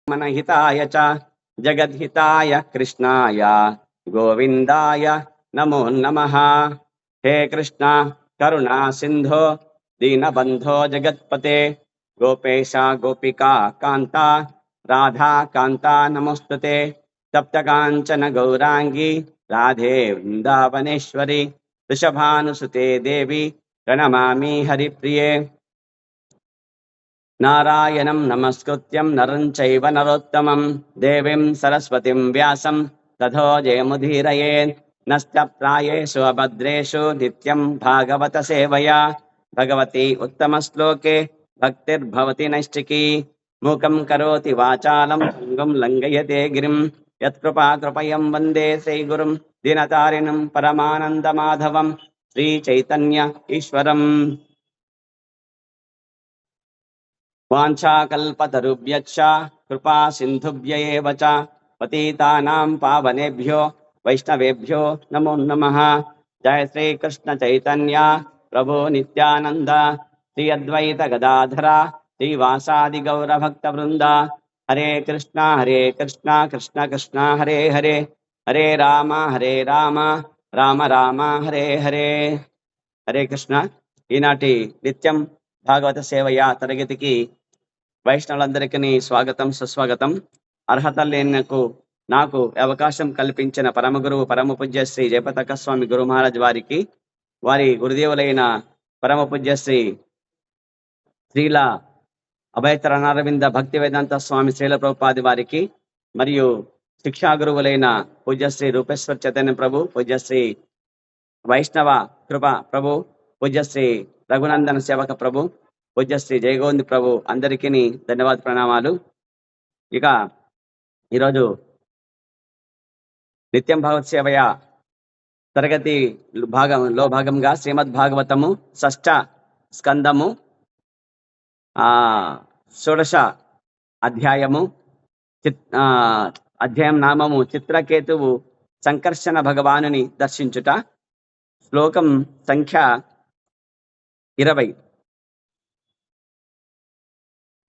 मनहिताय च जगद्हिताय कृष्णाय गोविन्दाय नमो नमः। हे कृष्ण करुणा सिंधो दीनबंधो जगत्पते गोपेश गोपिका कांता राधा कांता नमोस्तुते। सप्तकांचन गौरांगी राधे वृंदावनेश्वरी वृषभानुसुते देवी प्रणमामि हरिप्रिये। नारायणं नमस्कृत्यं नरं चैव नरोत्तमं देवीं सरस्वतीं व्यासं ततो जयमुदीरयेत्। नस्तप्रायेषु अभद्रेषु नित्यं भागवत सेवया भगवती उत्तमश्लोके भक्तिर्भवति नैष्टिकी। मूकं करोति वाचालं भङ्गं लङ्घयते गिरिं यत्कृपाकृपयं वन्दे श्रीगुरुं दीनतारिणं परमानन्दमाधवं श्रीचैतन्य ईश्वरम्। वाञ्छाकल्पतरुभ्यश्च कृपा सिन्धुभ्य एव च पतितानां पावनेभ्यो वैष्णवेभ्यो नमो नमः। जय श्री कृष्ण चैतन्य प्रभु नित्यानंद श्री अद्वैत गदाधर श्रीवासादि गौर भक्त वृंद। हरे कृष्णा कृष्ण कृष्ण हरे हरे हरे राम राम राम हरे हरे। हरे कृष्ण। ఈనాటి నిత్యం భాగవత సేవయ తరగతికి వైష్ణవులందరికీ స్వాగతం సుస్వాగతం। అర్హత లేనకు నాకు అవకాశం కల్పించిన పరమ గురువు పరమ పూజ్య శ్రీ జయపతాక స్వామి గురు మహారాజ్ వారికి, వారి గురుదేవులైన పరమ పూజ్య శ్రీ శ్రీల అభయతరణారవింద భక్తి వేదాంత స్వామి శ్రీల ప్రభుపాది వారికి, మరియు శిక్షా గురువులైన పూజ్య శ్రీ రూపేశ్వర్ చైతన్య ప్రభు, పూజ్య శ్రీ వైష్ణవ కృప ప్రభు, పూజ్య శ్రీ రఘునందన సేవక ప్రభు, పూజ్య శ్రీ జయగోవింద్ ప్రభు అందరికీ ధన్యవాద ప్రణామాలు। ఇక ఈరోజు నిత్యం భాగవత సేవయ తరగతి భాగంగా శ్రీమద్ భాగవతము షష్ఠ స్కందము షోడశ అధ్యాయము అధ్యాయం నామము చిత్రకేతువు సంకర్షణ భగవానుని దర్శించుట। శ్లోకం సంఖ్య 20।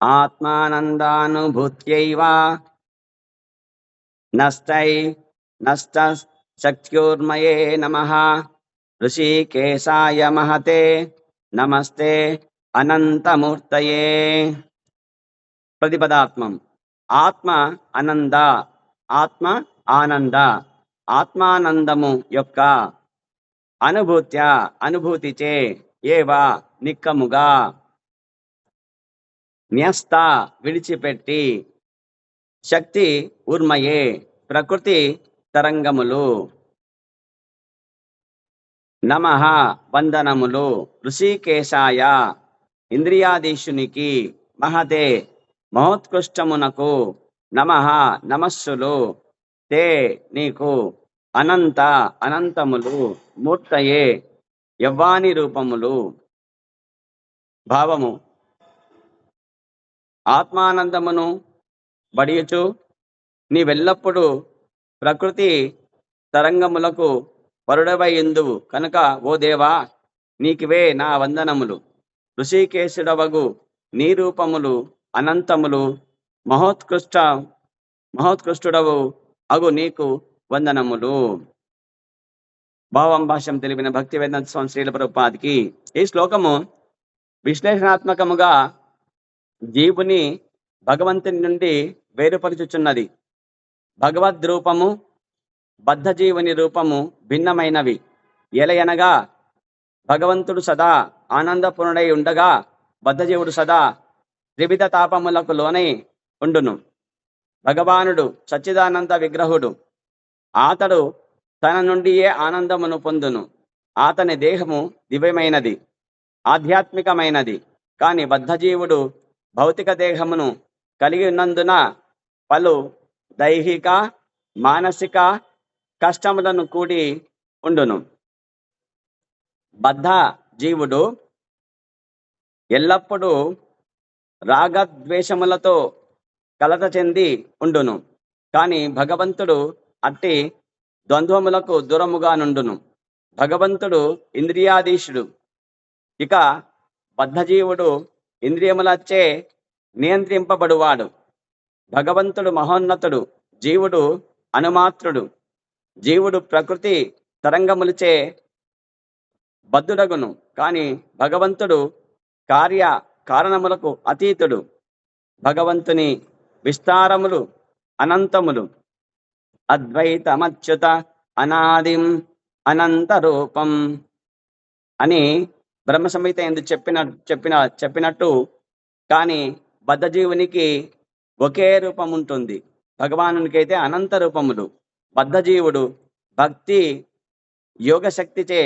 ఆత్మానందానుభూత్యైవ నష్ట శక్త్యోర్మయే నమః ఋషికేశాయ మహతే నమస్తే అనంతమూర్తయే। ప్రతిపదాత్మం ఆత్మ ఆనంద, ఆత్మ ఆనంద, ఆత్మానందము యొక్క అనుభూతిచే ఏవ నిక్కముగా న్యస్త విడిచిపెట్టి శక్తి ఊర్మయే ప్రకృతి తరంగములు నమః వందనములు ఋషికేశాయ ఇంద్రియాధీశునికి మహతే మహోత్కృష్టమునకు నమః నమస్సులు తే నీకు అనంతములు మూర్తయే యవ్వాని రూపములు। భావము ఆత్మానందమును బడియుచు నీవెల్లప్పుడు ప్రకృతి తరంగములకు వరుడవై ఇందువు కనుక ఓ దేవా నీకివే నా వందనములు। ఋషికేశుడవగు నీ రూపములు అనంతములు, మహోత్కృష్టుడవు అగు నీకు వందనములు। భావం భాష్యం తెలిపిన భక్తి వేదాంత స్వామి శ్రీల ప్రభుపాదికి ఈ శ్లోకము విశ్లేషణాత్మకముగా జీవుని భగవంతుని నుండి వేరుపరుచుచున్నది। భగవద్ రూపము బద్ధ జీవుని రూపము భిన్నమైనవి। ఎలయనగా భగవంతుడు సదా ఆనందపూర్ణుడై ఉండగా బద్ధజీవుడు సదా త్రివిధ తాపములకు లోనై ఉండును। భగవానుడు సచ్చిదానంద విగ్రహుడు, అతడు తన నుండియే ఆనందమును పొందును। అతని దేహము దివ్యమైనది, ఆధ్యాత్మికమైనది। కాని బద్ధజీవుడు భౌతిక దేహమును కలిగి ఉన్నందున పలు దైహిక మానసిక కష్టములను కూడి ఉండును। బద్ధ జీవుడు ఎల్లప్పుడూ రాగద్వేషములతో కలత చెంది ఉండును। కాని భగవంతుడు అట్టి ద్వంద్వములకు దూరముగా నుండును। భగవంతుడు ఇంద్రియాధీశుడు, ఇక బద్ధజీవుడు ఇంద్రియములచే నియంత్రింపబడువాడు। భగవంతుడు మహోన్నతుడు, జీవుడు అనుమాత్రుడు. జీవుడు ప్రకృతి తరంగములచే బద్ధుడగును, కానీ భగవంతుడు కార్య కారణములకు అతీతుడు. భగవంతుని విస్తారములు అనంతములు. అద్వైతమచ్యుత అనాదిం అనంత రూపం అని బ్రహ్మ సంహిత ఎందుకు చెప్పినట్టు, కానీ బద్ధజీవునికి ఒకే రూపం ఉంటుంది. భగవానునికైతే అనంత రూపములు. బద్ధజీవుడు భక్తి యోగశక్తిచే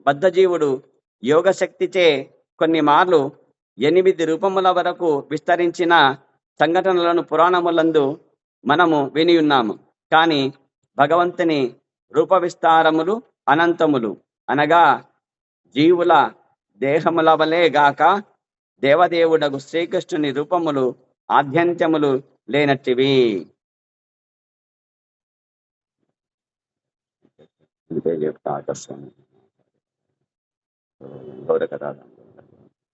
బద్ధజీవుడు యోగశక్తిచే కొన్ని మార్లు 8 రూపముల వరకు విస్తరించిన సంఘటనలను పురాణములందు మనము విని ఉన్నాము. కానీ భగవంతుని రూప విస్తారములు అనంతములు, అనగా జీవుల దేహముల వలె గాక దేవదేవుడగు శ్రీకృష్ణుని రూపములు ఆద్యంత్యములు లేనట్టివి.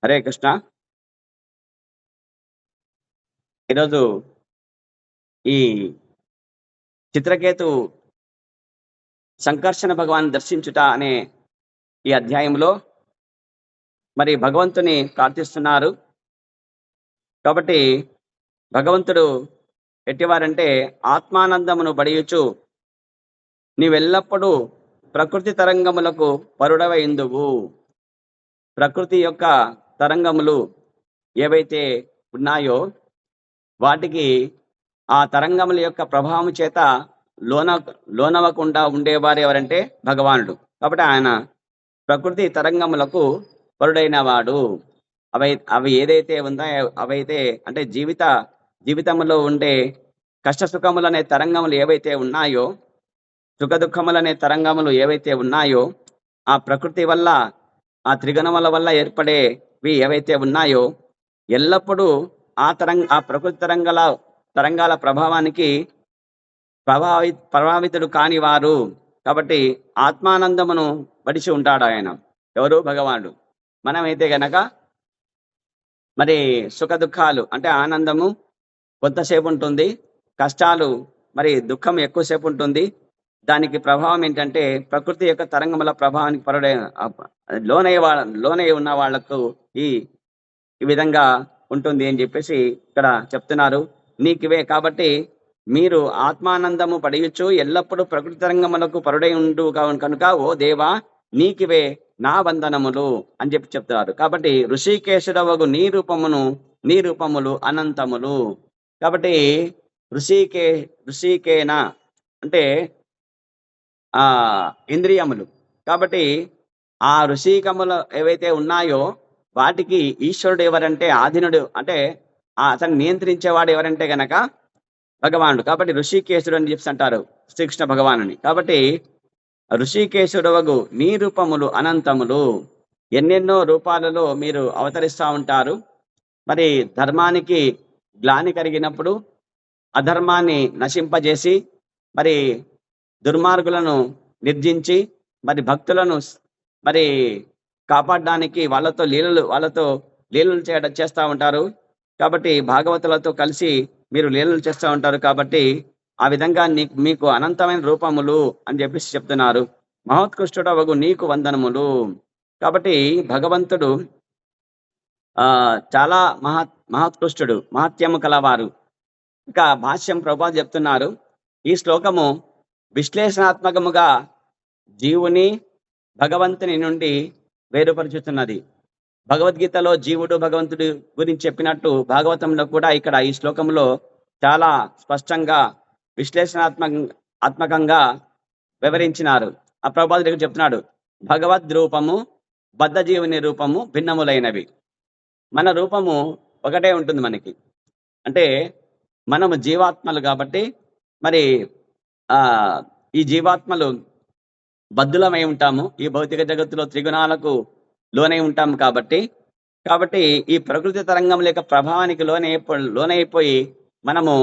హరే కృష్ణ. ఈరోజు ఈ చిత్రకేతు సంకర్షణ భగవాన్ దర్శించుట అనే ఈ అధ్యాయంలో మరి భగవంతుని ప్రార్థిస్తున్నారు. కాబట్టి భగవంతుడు ఎట్టివారంటే, ఆత్మానందమును బడియుచు నీవెల్లప్పుడూ ప్రకృతి తరంగములకు పరుడవైందువు. ప్రకృతి యొక్క తరంగములు ఏవైతే ఉన్నాయో వాటికి ఆ తరంగముల యొక్క ప్రభావం చేత లోనవకుండా ఉండేవారు ఎవరంటే భగవానుడు. కాబట్టి ఆయన ప్రకృతి తరంగములకు పరుడైన వాడు. అవి ఏదైతే ఉన్నాయో అవైతే అంటే జీవితంలో ఉండే కష్ట సుఖములనే తరంగములు ఏవైతే ఉన్నాయో, సుఖ దుఃఖములనే తరంగములు ఏవైతే ఉన్నాయో, ఆ ప్రకృతి వల్ల ఆ త్రిగుణముల వల్ల ఏర్పడేవి ఏవైతే ఉన్నాయో ఎల్లప్పుడూ ఆ ప్రకృతి తరంగాల ప్రభావానికి ప్రభావితుడు కాని వారు. కాబట్టి ఆత్మానందమును పడిచి ఉంటాడు ఆయన. ఎవరు? భగవానుడు. మనమైతే గనక మరి సుఖ దుఃఖాలు అంటే ఆనందము కొంతసేపు ఉంటుంది, కష్టాలు మరి దుఃఖం ఎక్కువసేపు ఉంటుంది. దానికి ప్రభావం ఏంటంటే ప్రకృతి యొక్క తరంగముల ప్రభావానికి లోనై ఉన్న వాళ్లకు ఈ విధంగా ఉంటుంది అని చెప్పేసి ఇక్కడ చెప్తున్నారు. నీకివే కాబట్టి మీరు ఆత్మానందము పడియచ్చు ఎల్లప్పుడూ ప్రకృతి తరంగములకు పరుడై ఉండు కనుక ఓ దేవా నీకివే నా వందనములు అని చెప్తున్నారు. కాబట్టి ఋషికేశుడవగు నీ రూపములు అనంతములు. కాబట్టి ఋషికేన అంటే ఇంద్రియములు. కాబట్టి ఆ ఋషికములు ఏవైతే ఉన్నాయో వాటికి ఈశ్వరుడు ఎవరంటే ఆధీనుడు, అంటే అతన్ని నియంత్రించేవాడు ఎవరంటే గనక భగవానుడు. కాబట్టి ఋషికేశుడు అని చెప్పి అంటారు శ్రీకృష్ణ భగవానుని. కాబట్టి ఋషికేశుడవగు నీ రూపములు అనంతములు. ఎన్నెన్నో రూపాలలో మీరు అవతరిస్తూ ఉంటారు. మరి ధర్మానికి గ్లాని కలిగినప్పుడు అధర్మాన్ని నశింపజేసి మరి దుర్మార్గులను నిర్జించి మరి భక్తులను మరి కాపాడడానికి వాళ్ళతో లీలలు చేస్తూ ఉంటారు. కాబట్టి భాగవతులతో కలిసి మీరు లీలలు చేస్తూ ఉంటారు. కాబట్టి ఆ విధంగా మీకు అనంతమైన రూపములు అని చెప్పేసి చెప్తున్నారు. మహోత్కృష్టుడవగు నీకు వందనములు. కాబట్టి భగవంతుడు చాలా మహోత్కృష్టుడు, మహత్యము కలవారు. ఇంకా భాష్యం ప్రభుపాద చెప్తున్నారు, ఈ శ్లోకము విశ్లేషణాత్మకముగా జీవుని భగవంతుని నుండి వేరుపరుచుతున్నది. భగవద్గీతలో జీవుడు భగవంతుడి గురించి చెప్పినట్టు భాగవతంలో కూడా ఇక్కడ ఈ శ్లోకంలో చాలా స్పష్టంగా విశ్లేషణాత్మకంగా వివరించినారు. ఆ ప్రభుపాదుడు దగ్గర చెప్తున్నాడు, భగవద్ రూపము బద్ధజీవుని రూపము భిన్నములైనవి. మన రూపము ఒకటే ఉంటుంది మనకి, అంటే మనము జీవాత్మలు కాబట్టి మరి ఈ జీవాత్మలు బద్ధులమై ఉంటాము. ఈ భౌతిక జగత్తులో త్రిగుణాలకు లోనై ఉంటాము. కాబట్టి ఈ ప్రకృతి తరంగం లేక ప్రభావానికి లోనైపోయి మనము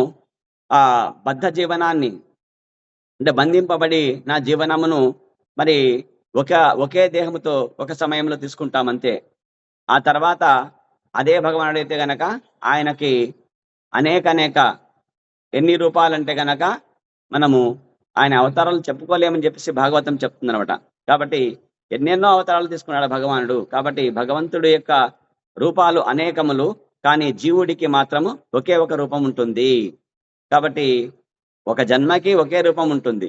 ఆ బద్ధ జీవనాన్ని అంటే బంధింపబడి నా జీవనమును మరి ఒకే దేహముతో ఒక సమయంలో తీసుకుంటామంతే. ఆ తర్వాత అదే భగవానుడు అయితే గనక ఆయనకి అనేక ఎన్ని రూపాలంటే గనక మనము ఆయన అవతారాలు చెప్పుకోలేమని చెప్పేసి భాగవతం చెప్తుందనమాట. కాబట్టి ఎన్నెన్నో అవతారాలు తీసుకున్నాడు భగవానుడు. కాబట్టి భగవంతుడి యొక్క రూపాలు అనేకములు, కానీ జీవుడికి మాత్రము ఒకే ఒక రూపం ఉంటుంది. కాబట్టి ఒక జన్మకి ఒకే రూపం ఉంటుంది.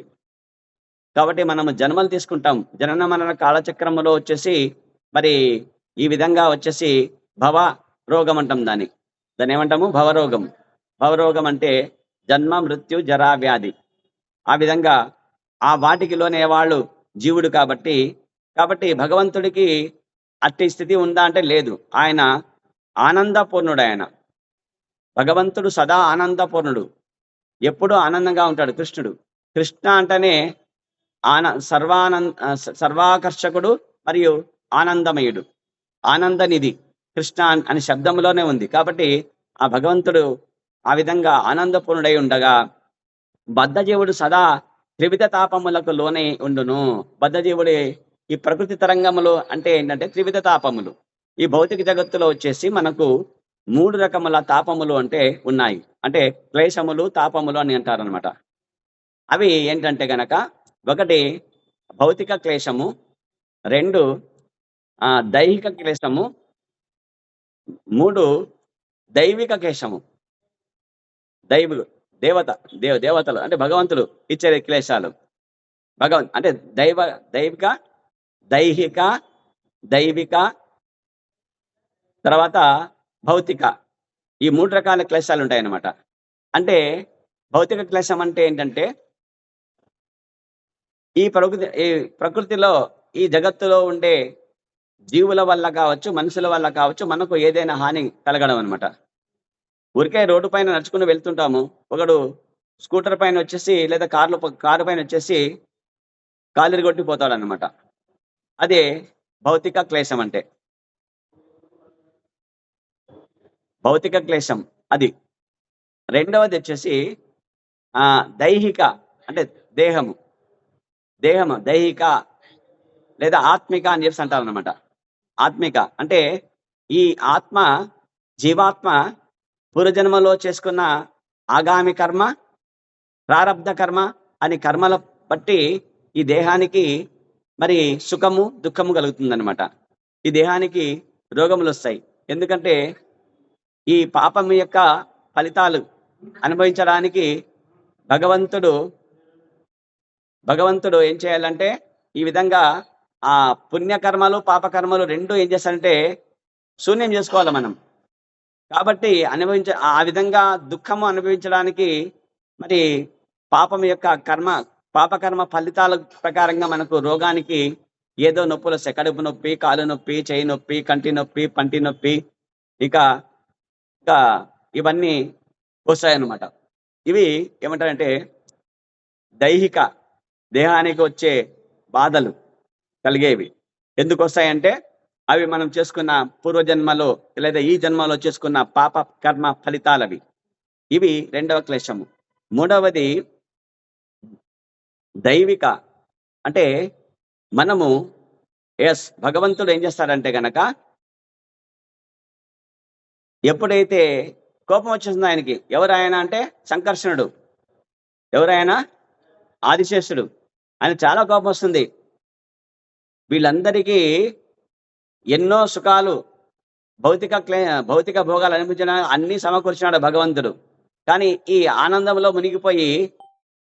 కాబట్టి మనము జన్మలు తీసుకుంటాం. జనన మరణ కాలచక్రములో వచ్చేసి మరి ఈ విధంగా వచ్చేసి భవ రోగం అంటాం దాన్ని. దాన్ని ఏమంటాము? భవరోగం. భవరోగం అంటే జన్మ, మృత్యు, జరా, వ్యాధి. ఆ విధంగా ఆ వాటికి లోనే వాళ్ళు జీవుడు కాబట్టి భగవంతుడికి అట్టి స్థితి ఉందా అంటే లేదు. ఆయన ఆనందపూర్ణుడు. ఆయన భగవంతుడు సదా ఆనందపూర్ణుడు. ఎప్పుడూ ఆనందంగా ఉంటాడు కృష్ణుడు. కృష్ణ అంటేనే సర్వాకర్షకుడు మరియు ఆనందమయుడు, ఆనందనిధి. కృష్ణ అని శబ్దంలోనే ఉంది. కాబట్టి ఆ భగవంతుడు ఆ విధంగా ఆనందపూర్ణుడై ఉండగా బద్ధజీవుడు సదా త్రివిధ తాపములకు లోనే ఉండును. బద్ధజీవుడి ఈ ప్రకృతి తరంగములు అంటే ఏంటంటే త్రివిధ తాపములు. ఈ భౌతిక జగత్తులో వచ్చేసి మనకు 3 రకముల తాపములు అంటే ఉన్నాయి. అంటే క్లేశములు, తాపములు అని అంటారనమాట. అవి ఏంటంటే గనక 1 భౌతిక క్లేశము, 2 దైహిక క్లేశము, 3 దైవిక క్లేశము. దేవతలు అంటే భగవంతుడు ఇచ్చే క్లేశాలు. అంటే దైవిక, దైహిక, దైవిక, తర్వాత భౌతిక, ఈ 3 రకాల క్లేశాలు ఉంటాయన్నమాట. అంటే భౌతిక క్లేశం అంటే ఏంటంటే ఈ ప్రకృతిలో ఈ జగత్తులో ఉండే జీవుల వల్ల కావచ్చు, మనుషుల వల్ల కావచ్చు, మనకు ఏదైనా హాని కలగడం అనమాట. ఊరికే రోడ్డు పైన నడుచుకుని వెళ్తుంటాము. ఒకడు స్కూటర్ పైన వచ్చేసి లేదా కారు పైన వచ్చేసి కాలిరిగొట్టిపోతాడనమాట. అదే భౌతిక క్లేశం అంటే. భౌతిక క్లేశం అది. రెండవది వచ్చేసి దైహిక అంటే దేహము దైహిక లేదా ఆత్మిక అని చెప్పి అంటారనమాట. ఆత్మిక అంటే ఈ ఆత్మ, జీవాత్మ పూర్వజన్మలో చేసుకున్న ఆగామి కర్మ, ప్రారబ్ధ కర్మ అని కర్మల బట్టి ఈ దేహానికి మరి సుఖము, దుఃఖము కలుగుతుందన్నమాట. ఈ దేహానికి రోగములు వస్తాయి. ఎందుకంటే ఈ పాపం యొక్క ఫలితాలు అనుభవించడానికి భగవంతుడు ఏం చేయాలంటే ఈ విధంగా ఆ పుణ్యకర్మలు, పాపకర్మలు రెండు ఏం చేస్తారంటే శూన్యం చేసుకోవాలి మనం. కాబట్టి ఆ విధంగా దుఃఖము అనుభవించడానికి మరి పాపకర్మ ఫలితాల ప్రకారంగా మనకు రోగానికి ఏదో నొప్పులు వస్తాయి. కడుపు నొప్పి, కాలు నొప్పి, చేయి నొప్పి, కంటి నొప్పి, పంటి నొప్పి, ఇక ఇవన్నీ వస్తాయన్నమాట. ఇవి ఏమంటారంటే దైహిక, దేహానికి వచ్చే బాధలు కలిగేవి. ఎందుకు వస్తాయంటే అవి మనం చేసుకున్న పూర్వజన్మలో లేదా ఈ జన్మలో చేసుకున్న పాప కర్మ ఫలితాలవి. ఇవి రెండవ క్లేశము. మూడవది దైవిక అంటే మనము భగవంతుడు ఏం చేస్తాడంటే గనక ఎప్పుడైతే కోపం వచ్చేసిందో ఆయనకి, ఎవరాయన అంటే సంకర్షణుడు, ఎవరైనా ఆదిశేషుడు, ఆయన చాలా కోపం వస్తుంది. వీళ్ళందరికీ ఎన్నో సుఖాలు, భౌతిక భోగాలు అనిపించిన అన్ని సమకూర్చినాడు భగవంతుడు. కానీ ఈ ఆనందంలో మునిగిపోయి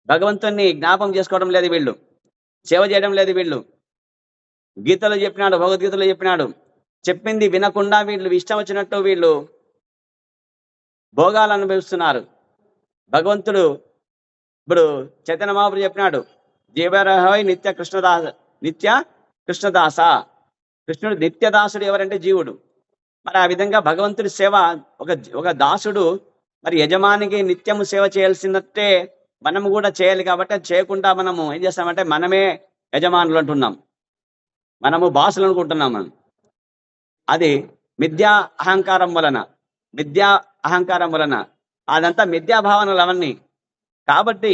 భగవంతుణ్ణి జ్ఞాపం చేసుకోవడం లేదు వీళ్ళు, సేవ చేయడం లేదు వీళ్ళు. గీతలో చెప్పినాడు, భగవద్గీతలో చెప్పినాడు, చెప్పింది వినకుండా వీళ్ళు ఇష్టం వచ్చినట్టు వీళ్ళు భోగాలు అనుభవిస్తున్నారు. భగవంతుడు ఇప్పుడు చైతన్య మహాప్రభు చెప్పినాడు, జీవరహోయ్ నిత్య కృష్ణదాస. కృష్ణుడు నిత్యదాసుడు ఎవరంటే జీవుడు. మరి ఆ విధంగా భగవంతుడి సేవ ఒక దాసుడు మరి యజమానికి నిత్యము సేవ చేయాల్సినట్టే మనము కూడా చేయాలి. కాబట్టి అది చేయకుండా మనము ఏం చేస్తామంటే మనమే యజమానులు అంటున్నాం, మనము బాసులు అనుకుంటున్నాం. మనం అది మిథ్యా అహంకారం వలన అదంతా మిథ్యా భావనలు అవన్నీ. కాబట్టి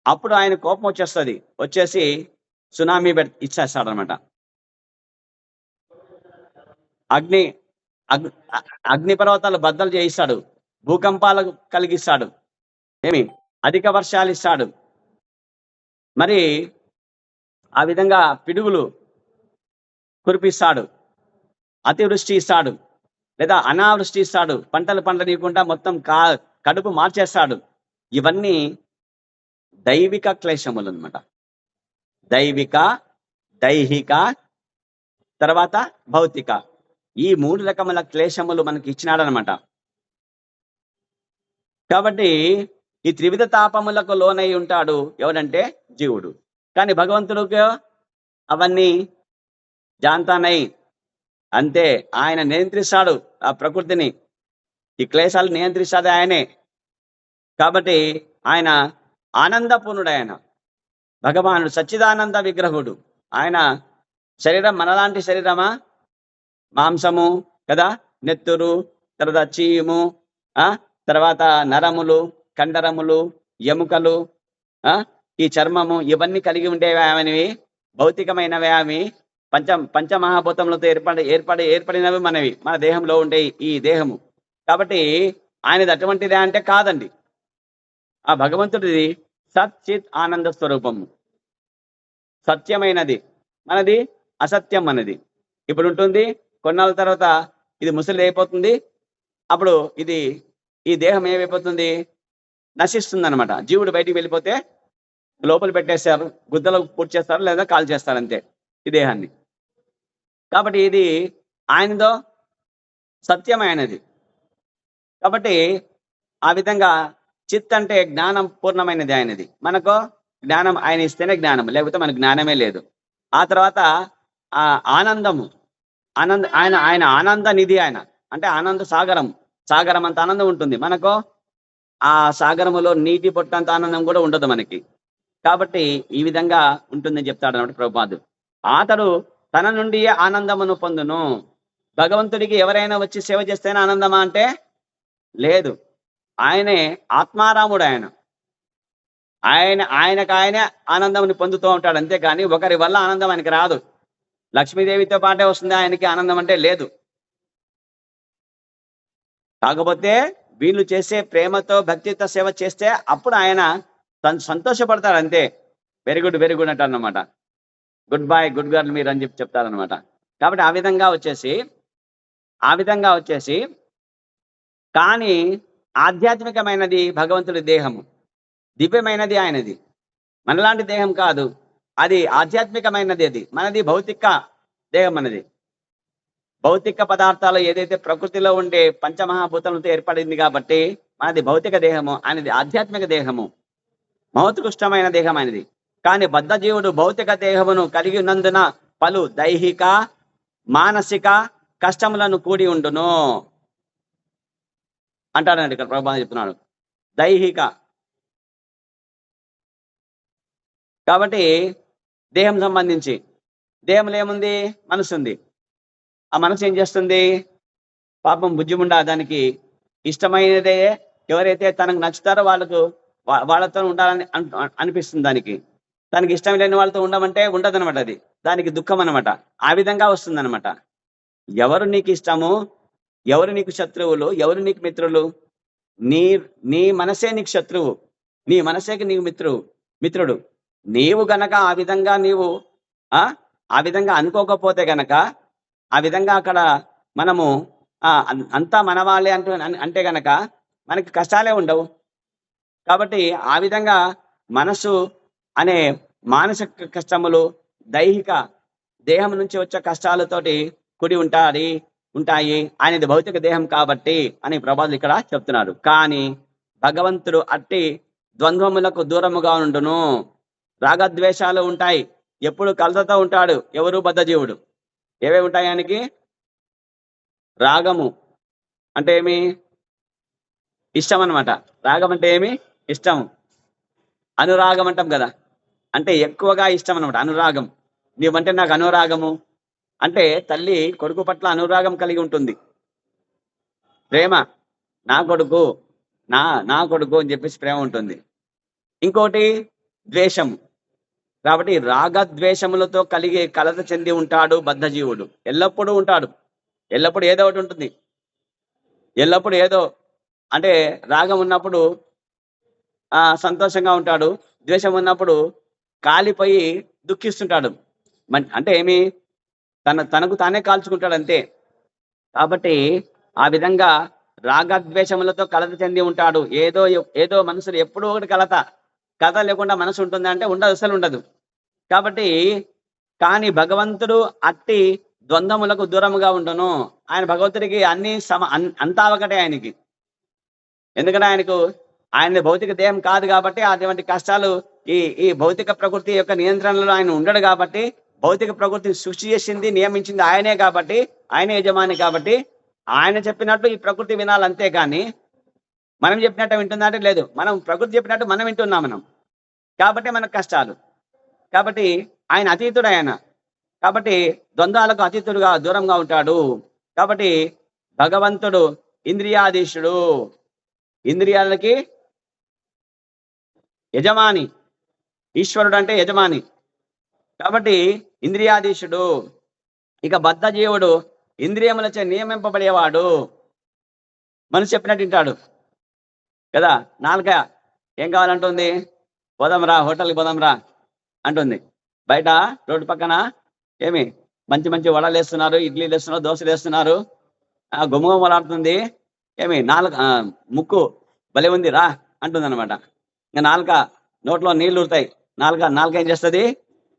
అప్పుడు ఆయన కోపం వచ్చేసి సునామీ ఇచ్చేస్తాడనమాట. అగ్ని పర్వతాలు బద్దలు చేయిస్తాడు, భూకంపాలకు కలిగిస్తాడు. ఏమి అధిక వర్షాలు ఇస్తాడు, మరి ఆ విధంగా పిడుగులు కురిపిస్తాడు, అతివృష్టి ఇస్తాడు, లేదా అనావృష్టి ఇస్తాడు, పంటలు పండనీయకుండా మొత్తం కడుపు మార్చేస్తాడు. ఇవన్నీ దైవిక క్లేశములు అనమాట. దైవిక, దైహిక, తర్వాత భౌతిక, ఈ 3 రకముల క్లేశములు మనకి ఇచ్చినాడనమాట. కాబట్టి ఈ త్రివిధ తాపములకు లోనై ఉంటాడు ఎవడంటే జీవుడు. కానీ భగవంతుడికి అవన్నీ జాంతానై, అంతే. ఆయన నియంత్రిస్తాడు ఆ ప్రకృతిని, ఈ క్లేశాలు నియంత్రిస్తాడు ఆయనే. కాబట్టి ఆయన ఆనందపూర్ణుడు. ఆయన భగవానుడు సచ్చిదానంద విగ్రహుడు. ఆయన శరీరం మనలాంటి శరీరమా? మాంసము కదా, నెత్తురు, తర్వాత చీము, తర్వాత నరములు, కండరములు, ఎముకలు, ఈ చర్మము, ఇవన్నీ కలిగి ఉండేవి భౌతికమైనవి. అవి పంచమహాభూతములతో ఏర్పడినవి మనవి, మన దేహంలో ఉండే ఈ దేహము. కాబట్టి ఆయనది అటువంటిదే అంటే కాదండి. ఆ భగవంతుడిది సచ్చిత్ ఆనంద స్వరూపము, సత్యమైనది. మనది అసత్యం. మనది ఇప్పుడు ఉంటుంది, కొన్నాళ్ళ తర్వాత ఇది ముసలి అయిపోతుంది. అప్పుడు ఈ దేహం ఏమైపోతుంది? నశిస్తుంది అనమాట. జీవుడు బయటికి వెళ్ళిపోతే లోపల పెట్టేస్తారు, గుద్దలో పూర్తి చేస్తారు, లేదా కాల్ చేస్తారు, అంతే ఈ దేహాన్ని. కాబట్టి ఇది ఆయనదో సత్యమైనది. కాబట్టి ఆ విధంగా చిత్ అంటే జ్ఞానం పూర్ణమైనది ఆయనది. మనకు జ్ఞానం ఆయన ఇస్తేనే జ్ఞానం, లేకపోతే మనకు జ్ఞానమే లేదు. ఆ తర్వాత ఆ ఆనందము, ఆయన ఆనంద నిధి. ఆయన అంటే ఆనంద సాగరం అంత ఆనందం ఉంటుంది. మనకు ఆ సాగరములో నీటి పొట్టంత ఆనందం కూడా ఉండదు మనకి. కాబట్టి ఈ విధంగా ఉంటుందని చెప్తాడు అన్నమాట ప్రభుపాదుడు. అతడు తన నుండి ఆనందమును పొందును. భగవంతుడికి ఎవరైనా వచ్చి సేవ చేస్తేనే ఆనందమా అంటే లేదు. ఆయనే ఆత్మారాముడు. ఆయనకు ఆనందముని పొందుతూ ఉంటాడు, అంతేకాని ఒకరి వల్ల ఆనందం ఆయనకి రాదు. లక్ష్మీదేవితో పాటే వస్తుంది ఆయనకి ఆనందం అంటే లేదు. కాకపోతే వీళ్ళు చేసే ప్రేమతో భక్తితో సేవ చేస్తే అప్పుడు ఆయన సంతోషపడతాడు, అంతే. వెరీ గుడ్ అంటారు అన్నమాట. గుడ్ బాయ్, గుడ్ గర్ల్ మీరు అని చెప్తారనమాట. కాబట్టి ఆ విధంగా వచ్చేసి కానీ ఆధ్యాత్మికమైనది భగవంతుడి దేహము, దివ్యమైనది ఆయనది. మనలాంటి దేహం కాదు, అది ఆధ్యాత్మికమైనది. అది మనది భౌతిక దేహం. మనది భౌతిక పదార్థాలు ఏదైతే ప్రకృతిలో ఉండే పంచమహాభూతములతో ఏర్పడింది కాబట్టి మనది భౌతిక దేహము, ఆయనది ఆధ్యాత్మిక దేహము, మహోత్కృష్టమైన దేహం ఆయనది. కానీ బద్ధజీవుడు భౌతిక దేహమును కలిగి ఉన్నందున పలు దైహిక, మానసిక కష్టములను కూడి ఉండును అంటాడండి ఇక్కడ ప్రభుపాద చెప్తున్నాడు. దైహిక కాబట్టి దేహం సంబంధించి, దేహంలో ఏముంది? మనసు ఉంది. ఆ మనసు ఏం చేస్తుంది? పాపం బుజ్జిముండా, దానికి ఇష్టమైనదే ఎవరైతే తనకు నచ్చుతారో వాళ్ళతో ఉండాలని అనిపిస్తుంది. దానికి ఇష్టం లేని వాళ్ళతో ఉండమంటే ఉండదనమాట. అది దానికి దుఃఖం అనమాట. ఆ విధంగా వస్తుందన్నమాట. ఎవరు నీకు ఇష్టము, ఎవరు నీకు శత్రువులు, ఎవరు నీకు మిత్రులు? నీ మనసే నీకు శత్రువు, నీ మనసేకి నీకు మిత్రుడు. నీవు గనక ఆ విధంగా ఆ విధంగా అనుకోకపోతే గనక, ఆ విధంగా అక్కడ మనము అంతా మన వాళ్ళే అంటే గనక మనకి కష్టాలే ఉండవు. కాబట్టి ఆ విధంగా మనసు అనే మానసిక కష్టములు, దైహిక దేహం నుంచి వచ్చే కష్టాలతోటి కూడి ఉంటాయి. ఆయనది భౌతిక దేహం కాబట్టి అని ప్రభుపాదులు ఇక్కడ చెప్తున్నారు. కానీ భగవంతుడు అట్టి ద్వంద్వములకు దూరముగా ఉండును. రాగద్వేషాలు ఉంటాయి, ఎప్పుడు కలతతో ఉంటాడు. ఎవరు? బద్ధజీవుడు. ఏవేవి ఉంటాయి ఆయనకి? రాగము అంటే ఏమి? ఇష్టం అనమాట. రాగం అంటే ఏమి? ఇష్టం. అనురాగం అంటాం కదా, అంటే ఎక్కువగా ఇష్టం అనమాట. అనురాగం, నీవంటే నాకు అనురాగము అంటే తల్లి కొడుకు పట్ల అనురాగం కలిగి ఉంటుంది, ప్రేమ. నా కొడుకు అని చెప్పేసి ప్రేమ ఉంటుంది. ఇంకోటి ద్వేషము. కాబట్టి రాగద్వేషములతో కలత చెంది ఉంటాడు బద్ధజీవుడు. ఎల్లప్పుడూ ఉంటాడు, ఎల్లప్పుడూ ఏదో ఒకటి ఉంటుంది. ఎల్లప్పుడూ ఏదో అంటే రాగం ఉన్నప్పుడు సంతోషంగా ఉంటాడు. ద్వేషం ఉన్నప్పుడు కాలిపోయి దుఃఖిస్తుంటాడు. అంటే ఏమి తనకు తానే కాల్చుకుంటాడు అంతే. కాబట్టి ఆ విధంగా రాగద్వేషములతో కలత చెంది ఉంటాడు. ఏదో మనసులో ఎప్పుడూ ఒకటి కలత లేకుండా మనసు ఉంటుందా అంటే ఉండదు, అసలు ఉండదు. కాబట్టి కానీ భగవంతుడు అట్టి ద్వంద్వములకు దూరముగా ఉండును. ఆయన భగవంతుడికి అన్ని అంతా ఒకటే ఆయనకి. ఎందుకంటే ఆయన భౌతిక దేహం కాదు కాబట్టి అటువంటి కష్టాలు ఈ భౌతిక ప్రకృతి యొక్క నియంత్రణలో ఆయన ఉండడు కాబట్టి, భౌతిక ప్రకృతి సృష్టి చేసింది నియమించింది ఆయనే కాబట్టి, ఆయనే యజమాని కాబట్టి ఆయన చెప్పినట్టు ఈ ప్రకృతి వినాలి అంతే. కానీ మనం చెప్పినట్టు వింటుందంటే లేదు. మనం ప్రకృతి చెప్పినట్టు మనం వింటున్నాం కాబట్టి మనకు కష్టాలు. కాబట్టి ఆయన అతీతుడు ఆయన. కాబట్టి ద్వంద్వాలకు అతీతుడుగా దూరంగా ఉంటాడు. కాబట్టి భగవంతుడు ఇంద్రియాధీశుడు, ఇంద్రియాలకి యజమాని. ఈశ్వరుడు అంటే యజమాని కాబట్టి ఇంద్రియాధీశుడు. ఇక బద్ధ జీవుడు ఇంద్రియములచే నియమింపబడేవాడు. మనిషి చెప్పినట్టు వింటాడు కదా. నాలుక ఏం కావాలంటుంది? పోదాంరా, హోటల్కి పోదాంరా అంటుంది. బయట రోడ్డు పక్కన ఏమి మంచి మంచి వడలు వేస్తున్నారు, ఇడ్లీలు వేస్తున్నారు, దోశలు వేస్తున్నారు, గుమగుమలాడుతుంది. ఏమి ముక్కు భలే ఉంది రా అంటుంది అనమాట. ఇంకా నాలుక నోట్లో నీళ్లు ఊరుతాయి. నాలుక ఏం చేస్తుంది?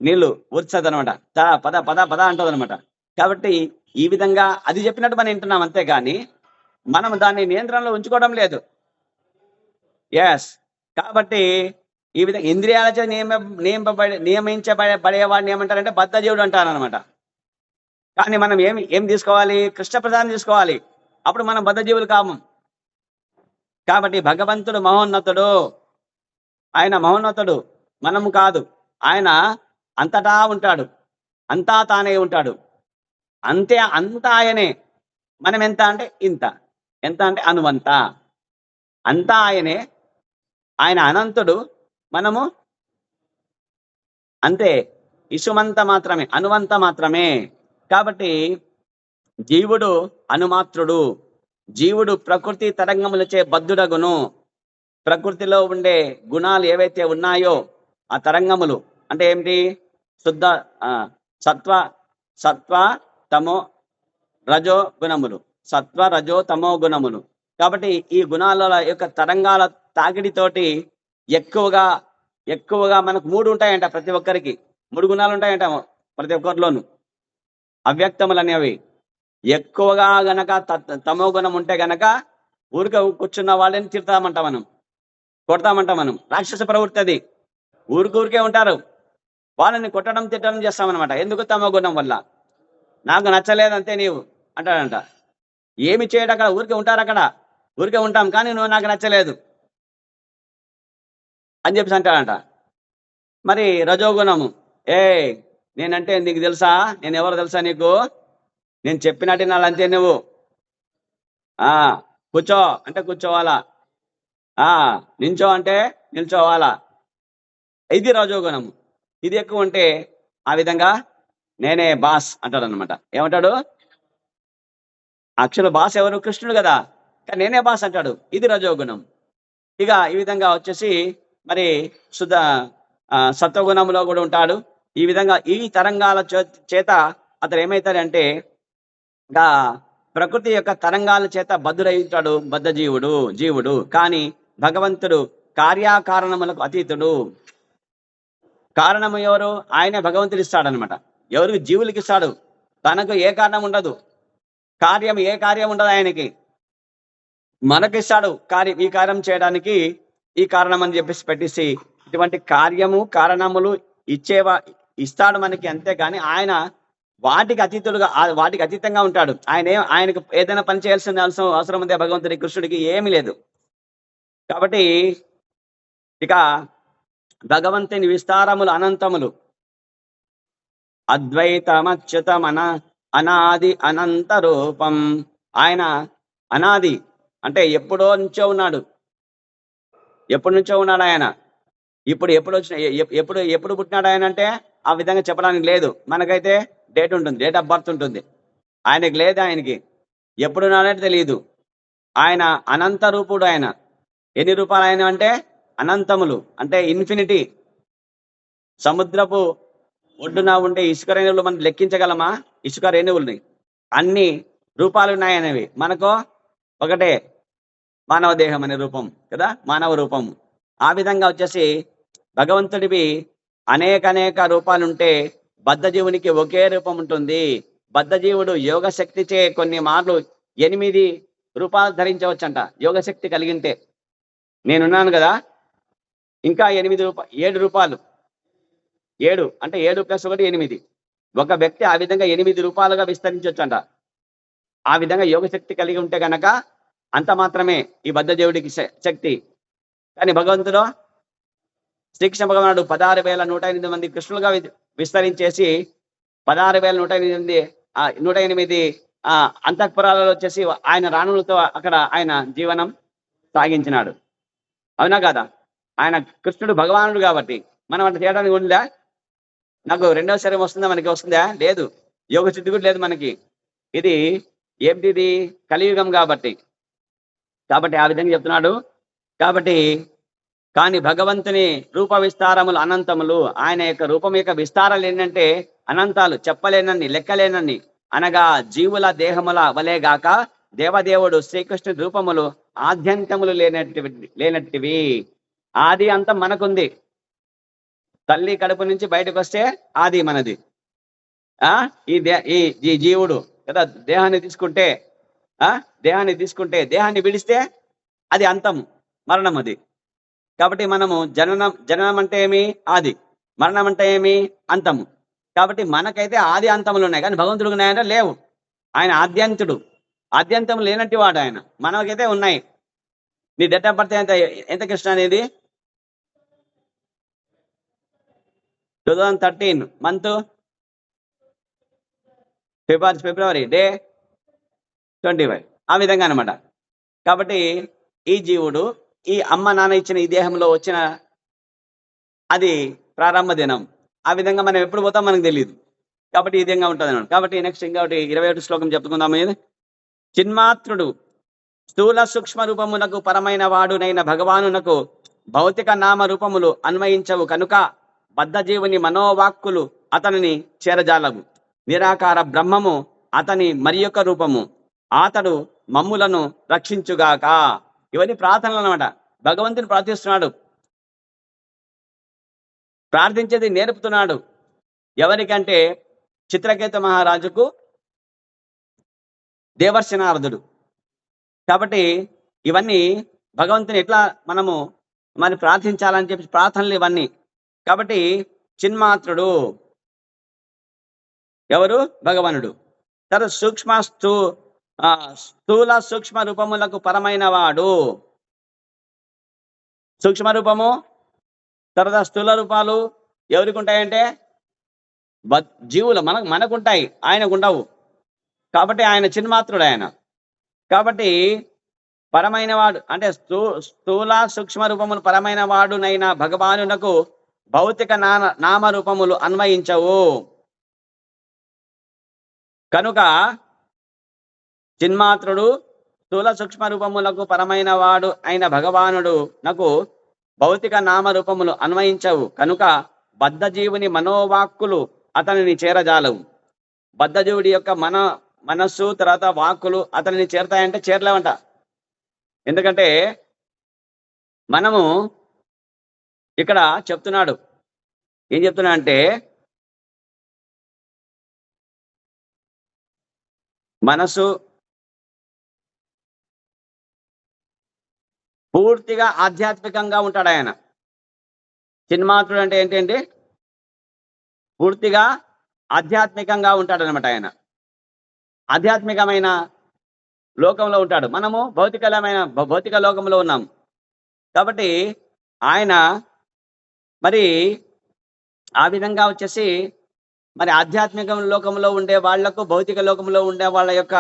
నీళ్లు ఊర్చదు అనమాట. పద పద పద అంటుంది అనమాట. కాబట్టి ఈ విధంగా అది చెప్పినట్టు మనం వింటున్నాం అంతేగాని మనం దాన్ని నియంత్రణలో ఉంచుకోవడం లేదు. ఎస్. కాబట్టి ఈ విధంగా ఇంద్రియాలచే నియమించబడేవాడిని ఏమంటారంటే బద్ధజీవుడు అంటారనమాట. కానీ మనం ఏం తీసుకోవాలి? కృష్ణ ప్రసాదం తీసుకోవాలి. అప్పుడు మనం బద్ధజీవులు కాము. కాబట్టి భగవంతుడు మహోన్నతుడు, ఆయన మహోన్నతుడు, మనము కాదు. ఆయన అంతటా ఉంటాడు, అంతా తానే ఉంటాడు, అంతా ఆయనే. మనం ఎంత అంటే ఇంత, ఎంత అంటే అనువంత, అంతా ఆయనే. ఆయన అనంతుడు, మనము అంతే ఇసుమంత మాత్రమే, అనువంత మాత్రమే. కాబట్టి జీవుడు అనుమాత్రుడు. జీవుడు ప్రకృతి తరంగములచే బద్ధుడగును. ప్రకృతిలో ఉండే గుణాలు ఏవైతే ఉన్నాయో ఆ తరంగములు అంటే ఏమిటి? శుద్ధ సత్వ తమో రజో గుణములు, సత్వ రజో తమో గుణములు. కాబట్టి ఈ గుణాల యొక్క తరంగాల తాకిడితోటి ఎక్కువగా మనకు 3 ఉంటాయంట. ప్రతి ఒక్కరికి 3 గుణాలు ఉంటాయంట ప్రతి ఒక్కరిలోను. అవ్యక్తములు అనేవి ఎక్కువగా గనక తమో గుణం ఉంటే గనక ఊరికే కూర్చున్న వాళ్ళని తిడతామంట మనం, కొడతామంట మనం. రాక్షస ప్రవృత్తి అది. ఊరికే ఉంటారు, వాళ్ళని కొట్టడం తిట్టడం చేస్తామన్నమాట. ఎందుకు? తమో గుణం వల్ల. నాకు నచ్చలేదంతే నీవు అంటాడంట. ఏమి చేయడం? అక్కడ ఊరికే ఉంటారు, అక్కడ ఊరికే ఉంటాం, కానీ నువ్వు నాకు నచ్చలేదు అని చెప్పేసి అంటాడంట. మరి రజోగుణము, నేనంటే నీకు తెలుసా? నేను ఎవరు తెలుసా నీకు? నేను చెప్పినట్టు నాలంతే. నువ్వు కూర్చో అంటే కూర్చోవాలా, నిల్చో అంటే నిల్చోవాలా. ఇది రజోగుణము. ఇది ఎక్కువ ఉంటే ఆ విధంగా నేనే బాస్ అంటాడు అనమాట. ఏమంటాడు? అక్షర బాస్ ఎవరు? కృష్ణుడు కదా, కానీ నేనే బాస్ అంటాడు. ఇది రజోగుణం. ఇక ఈ విధంగా వచ్చేసి మరి శుద్ధ సత్వగుణంలో కూడా ఉంటాడు. ఈ విధంగా ఈ తరంగాల చేత అతను ఏమవుతాడంటే ప్రకృతి యొక్క తరంగాల చేత బద్ధుడైతాడు జీవుడు. కానీ భగవంతుడు కార్యకారణములకు అతీతుడు. కారణము ఎవరు? ఆయనే భగవంతుడు ఇస్తాడనమాట. ఎవరికి? జీవులకి ఇస్తాడు. తనకు ఏ కారణం ఉండదు, ఏ కార్యం ఉండదు ఆయనకి. మనకిస్తాడు ఈ కార్యం చేయడానికి ఈ కారణం అని చెప్పేసి పెట్టేసి ఇటువంటి కారణములు ఇస్తాడు మనకి. అంతేగాని ఆయన వాటికి అతీతంగా ఉంటాడు. ఆయనకు ఏదైనా పని చేయాల్సిన అవసరం ఉందే భగవంతుడి కృష్ణుడికి? ఏమీ లేదు. కాబట్టి ఇక భగవంతుని విస్తారములు అనంతములు. అద్వైతమచ్యుతమన అనాది అనంత రూపం. ఆయన అనాది అంటే ఎప్పుడో నుంచో ఉన్నాడు. ఎప్పటి నుంచో ఉన్నాడు ఆయన. ఎప్పుడు పుట్టినాడు ఆయన అంటే ఆ విధంగా చెప్పడానికి లేదు. మనకైతే డేట్ ఉంటుంది, డేట్ ఆఫ్ బర్త్ ఉంటుంది. ఆయనకి లేదు. ఆయనకి ఎప్పుడున్నాడంటే తెలియదు. ఆయన అనంత రూపుడు. ఆయన ఎన్ని రూపాలు ఆయన అంటే అనంతములు అంటే ఇన్ఫినిటీ. సముద్రపు ఒడ్డున ఉండే ఇసుక రేణువులు మనం లెక్కించగలమా? ఇసుక రేణువుల్ని అన్ని రూపాలు ఉన్నాయనేవి. మనకు ఒకటే మానవ దేహం అనే రూపం కదా, మానవ రూపం. ఆ విధంగా వచ్చేసి భగవంతుడివి అనేక రూపాలుంటే బద్ధజీవునికి ఒకే రూపం ఉంటుంది. బద్ధజీవుడు యోగ శక్తిచే కొన్ని మార్లు 8 రూపాలు ధరించవచ్చంట యోగ శక్తి కలిగింటే. నేనున్నాను కదా, ఇంకా 7 రూపాలు, 7 అంటే 7 + 1 8. ఒక వ్యక్తి ఆ విధంగా 8 రూపాలుగా విస్తరించవచ్చంట. ఆ విధంగా యోగ శక్తి కలిగి ఉంటే గనక అంత మాత్రమే ఈ బద్ధజీవుడికి శక్తి. కానీ భగవంతుడు శ్రీకృష్ణ భగవానుడు 16,108 మంది కృష్ణులుగా విస్తరించేసి 16,108 108 అంతఃపురాలలో వచ్చేసి ఆయన రాణులతో అక్కడ ఆయన జీవనం సాగించినాడు. అవునా కాదా? ఆయన కృష్ణుడు భగవానుడు కాబట్టి మనం అట్లా చేయడానికి ఉందా? నాకు రెండవ శరీరం వస్తుందా? మనకి వస్తుందా? లేదు. యోగ సిద్ధి కూడా లేదు మనకి. ఇది ఏంటిది? కలియుగం కాబట్టి ఆ విధంగా చెప్తున్నాడు. కాబట్టి కానీ భగవంతుని రూప విస్తారములు అనంతములు. ఆయన యొక్క రూపం యొక్క విస్తారాలు ఏంటంటే అనంతాలు, చెప్పలేనన్ని, లెక్కలేనన్ని. అనగా జీవుల దేహముల వలేగాక దేవదేవుడు శ్రీకృష్ణుడి రూపములు ఆద్యంతములు లేనట్టివి. ఆది అంతం మనకుంది. తల్లి కడుపు నుంచి బయటకు వస్తే ఆది మనది. ఈ జీవుడు కదా, దేహాన్ని తీసుకుంటే దేహాన్ని విడిస్తే అది అంతం, మరణం అది. కాబట్టి మనము జననం అంటే ఏమి? ఆది. మరణం అంటే ఏమి? అంతము. కాబట్టి మనకైతే ఆది అంతములు ఉన్నాయి, కానీ భగవంతుడికి ఉన్నాయంటే లేవు. ఆయన ఆద్యంతుడు, ఆద్యంతం లేనట్టు వాడు ఆయన. మనకైతే ఉన్నాయి. నీ డేట్ ఆఫ్ బర్త్ ఎంత కృష్ణ అనేది? 2013 మంత్ ఫిబ్రవరి, డే 25. ఆ విధంగా అనమాట. కాబట్టి ఈ జీవుడు ఈ అమ్మ నాన్న ఇచ్చిన ఈ దేహంలో వచ్చిన అది ప్రారంభ దినం. ఆ విధంగా మనం ఎప్పుడు పోతాం మనకు తెలియదు. కాబట్టి ఈ విధంగా ఉంటుంది అన్నమాట. కాబట్టి నెక్స్ట్ ఇంకొకటి 21 శ్లోకం చెప్పుకుందాం. చిన్మాత్రుడు స్థూల సూక్ష్మ రూపమునకు పరమైన వాడునైన భగవానునకు భౌతిక నామ రూపములు అన్వయించవు కనుక బద్ధజీవుని మనోవాక్కులు అతనిని చేరజాలవు. నిరాకార బ్రహ్మము అతని మరియొక రూపము. అతడు మమ్ములను రక్షించుగాక. ఇవన్నీ ప్రార్థనలు అన్నమాట. భగవంతుని ప్రార్థిస్తున్నాడు, ప్రార్థించేది నేర్పుతున్నాడు. ఎవరికంటే చిత్రకేతు మహారాజుకు, దేవర్షి నారదుడు. కాబట్టి ఇవన్నీ భగవంతుని ఎట్లా మనము మరి ప్రార్థించాలని చెప్పి ప్రార్థనలు ఇవన్నీ. కాబట్టి చిన్మాత్రుడు ఎవరు? భగవానుడు. తర్వాత స్థూల సూక్ష్మ రూపములకు పరమైన వాడు. సూక్ష్మ రూపము తర్వాత స్థూల రూపాలు ఎవరికి ఉంటాయంటే జీవులు మనకుంటాయి, ఆయనకు ఉండవు. కాబట్టి ఆయన చిన్మాత్రుడు ఆయన. కాబట్టి పరమైన వాడు అంటే స్థూల సూక్ష్మ రూపములు పరమైన వాడునైనా భగవానునకు భౌతిక నామరూపములు అన్వయించవు కనుక చిన్మాత్రుడు స్థూల సూక్ష్మ రూపములకు పరమైన వాడు అయిన భగవానుడు నాకు భౌతిక నామరూపములు అన్వయించవు కనుక బద్ధజీవుని మనోవాక్కులు అతనిని చేరజాలవు. బద్ధజీవుడి యొక్క మనస్సు తర్వాత వాక్కులు అతనిని చేరతాయంటే చేరలేవంట. ఎందుకంటే మనము ఇక్కడ చెప్తున్నాడు, ఏం చెప్తున్నా అంటే మనసు పూర్తిగా ఆధ్యాత్మికంగా ఉంటాడు ఆయన. చిన్మాత్రుడు అంటే ఏంటంటే పూర్తిగా ఆధ్యాత్మికంగా ఉంటాడు అనమాట. ఆయన ఆధ్యాత్మికమైన లోకంలో ఉంటాడు. మనము భౌతిక లోకంలో ఉన్నాం. కాబట్టి ఆయన మరి ఆ విధంగా వచ్చేసి మరి ఆధ్యాత్మిక లోకంలో ఉండే వాళ్లకు భౌతిక లోకంలో ఉండే వాళ్ళ యొక్క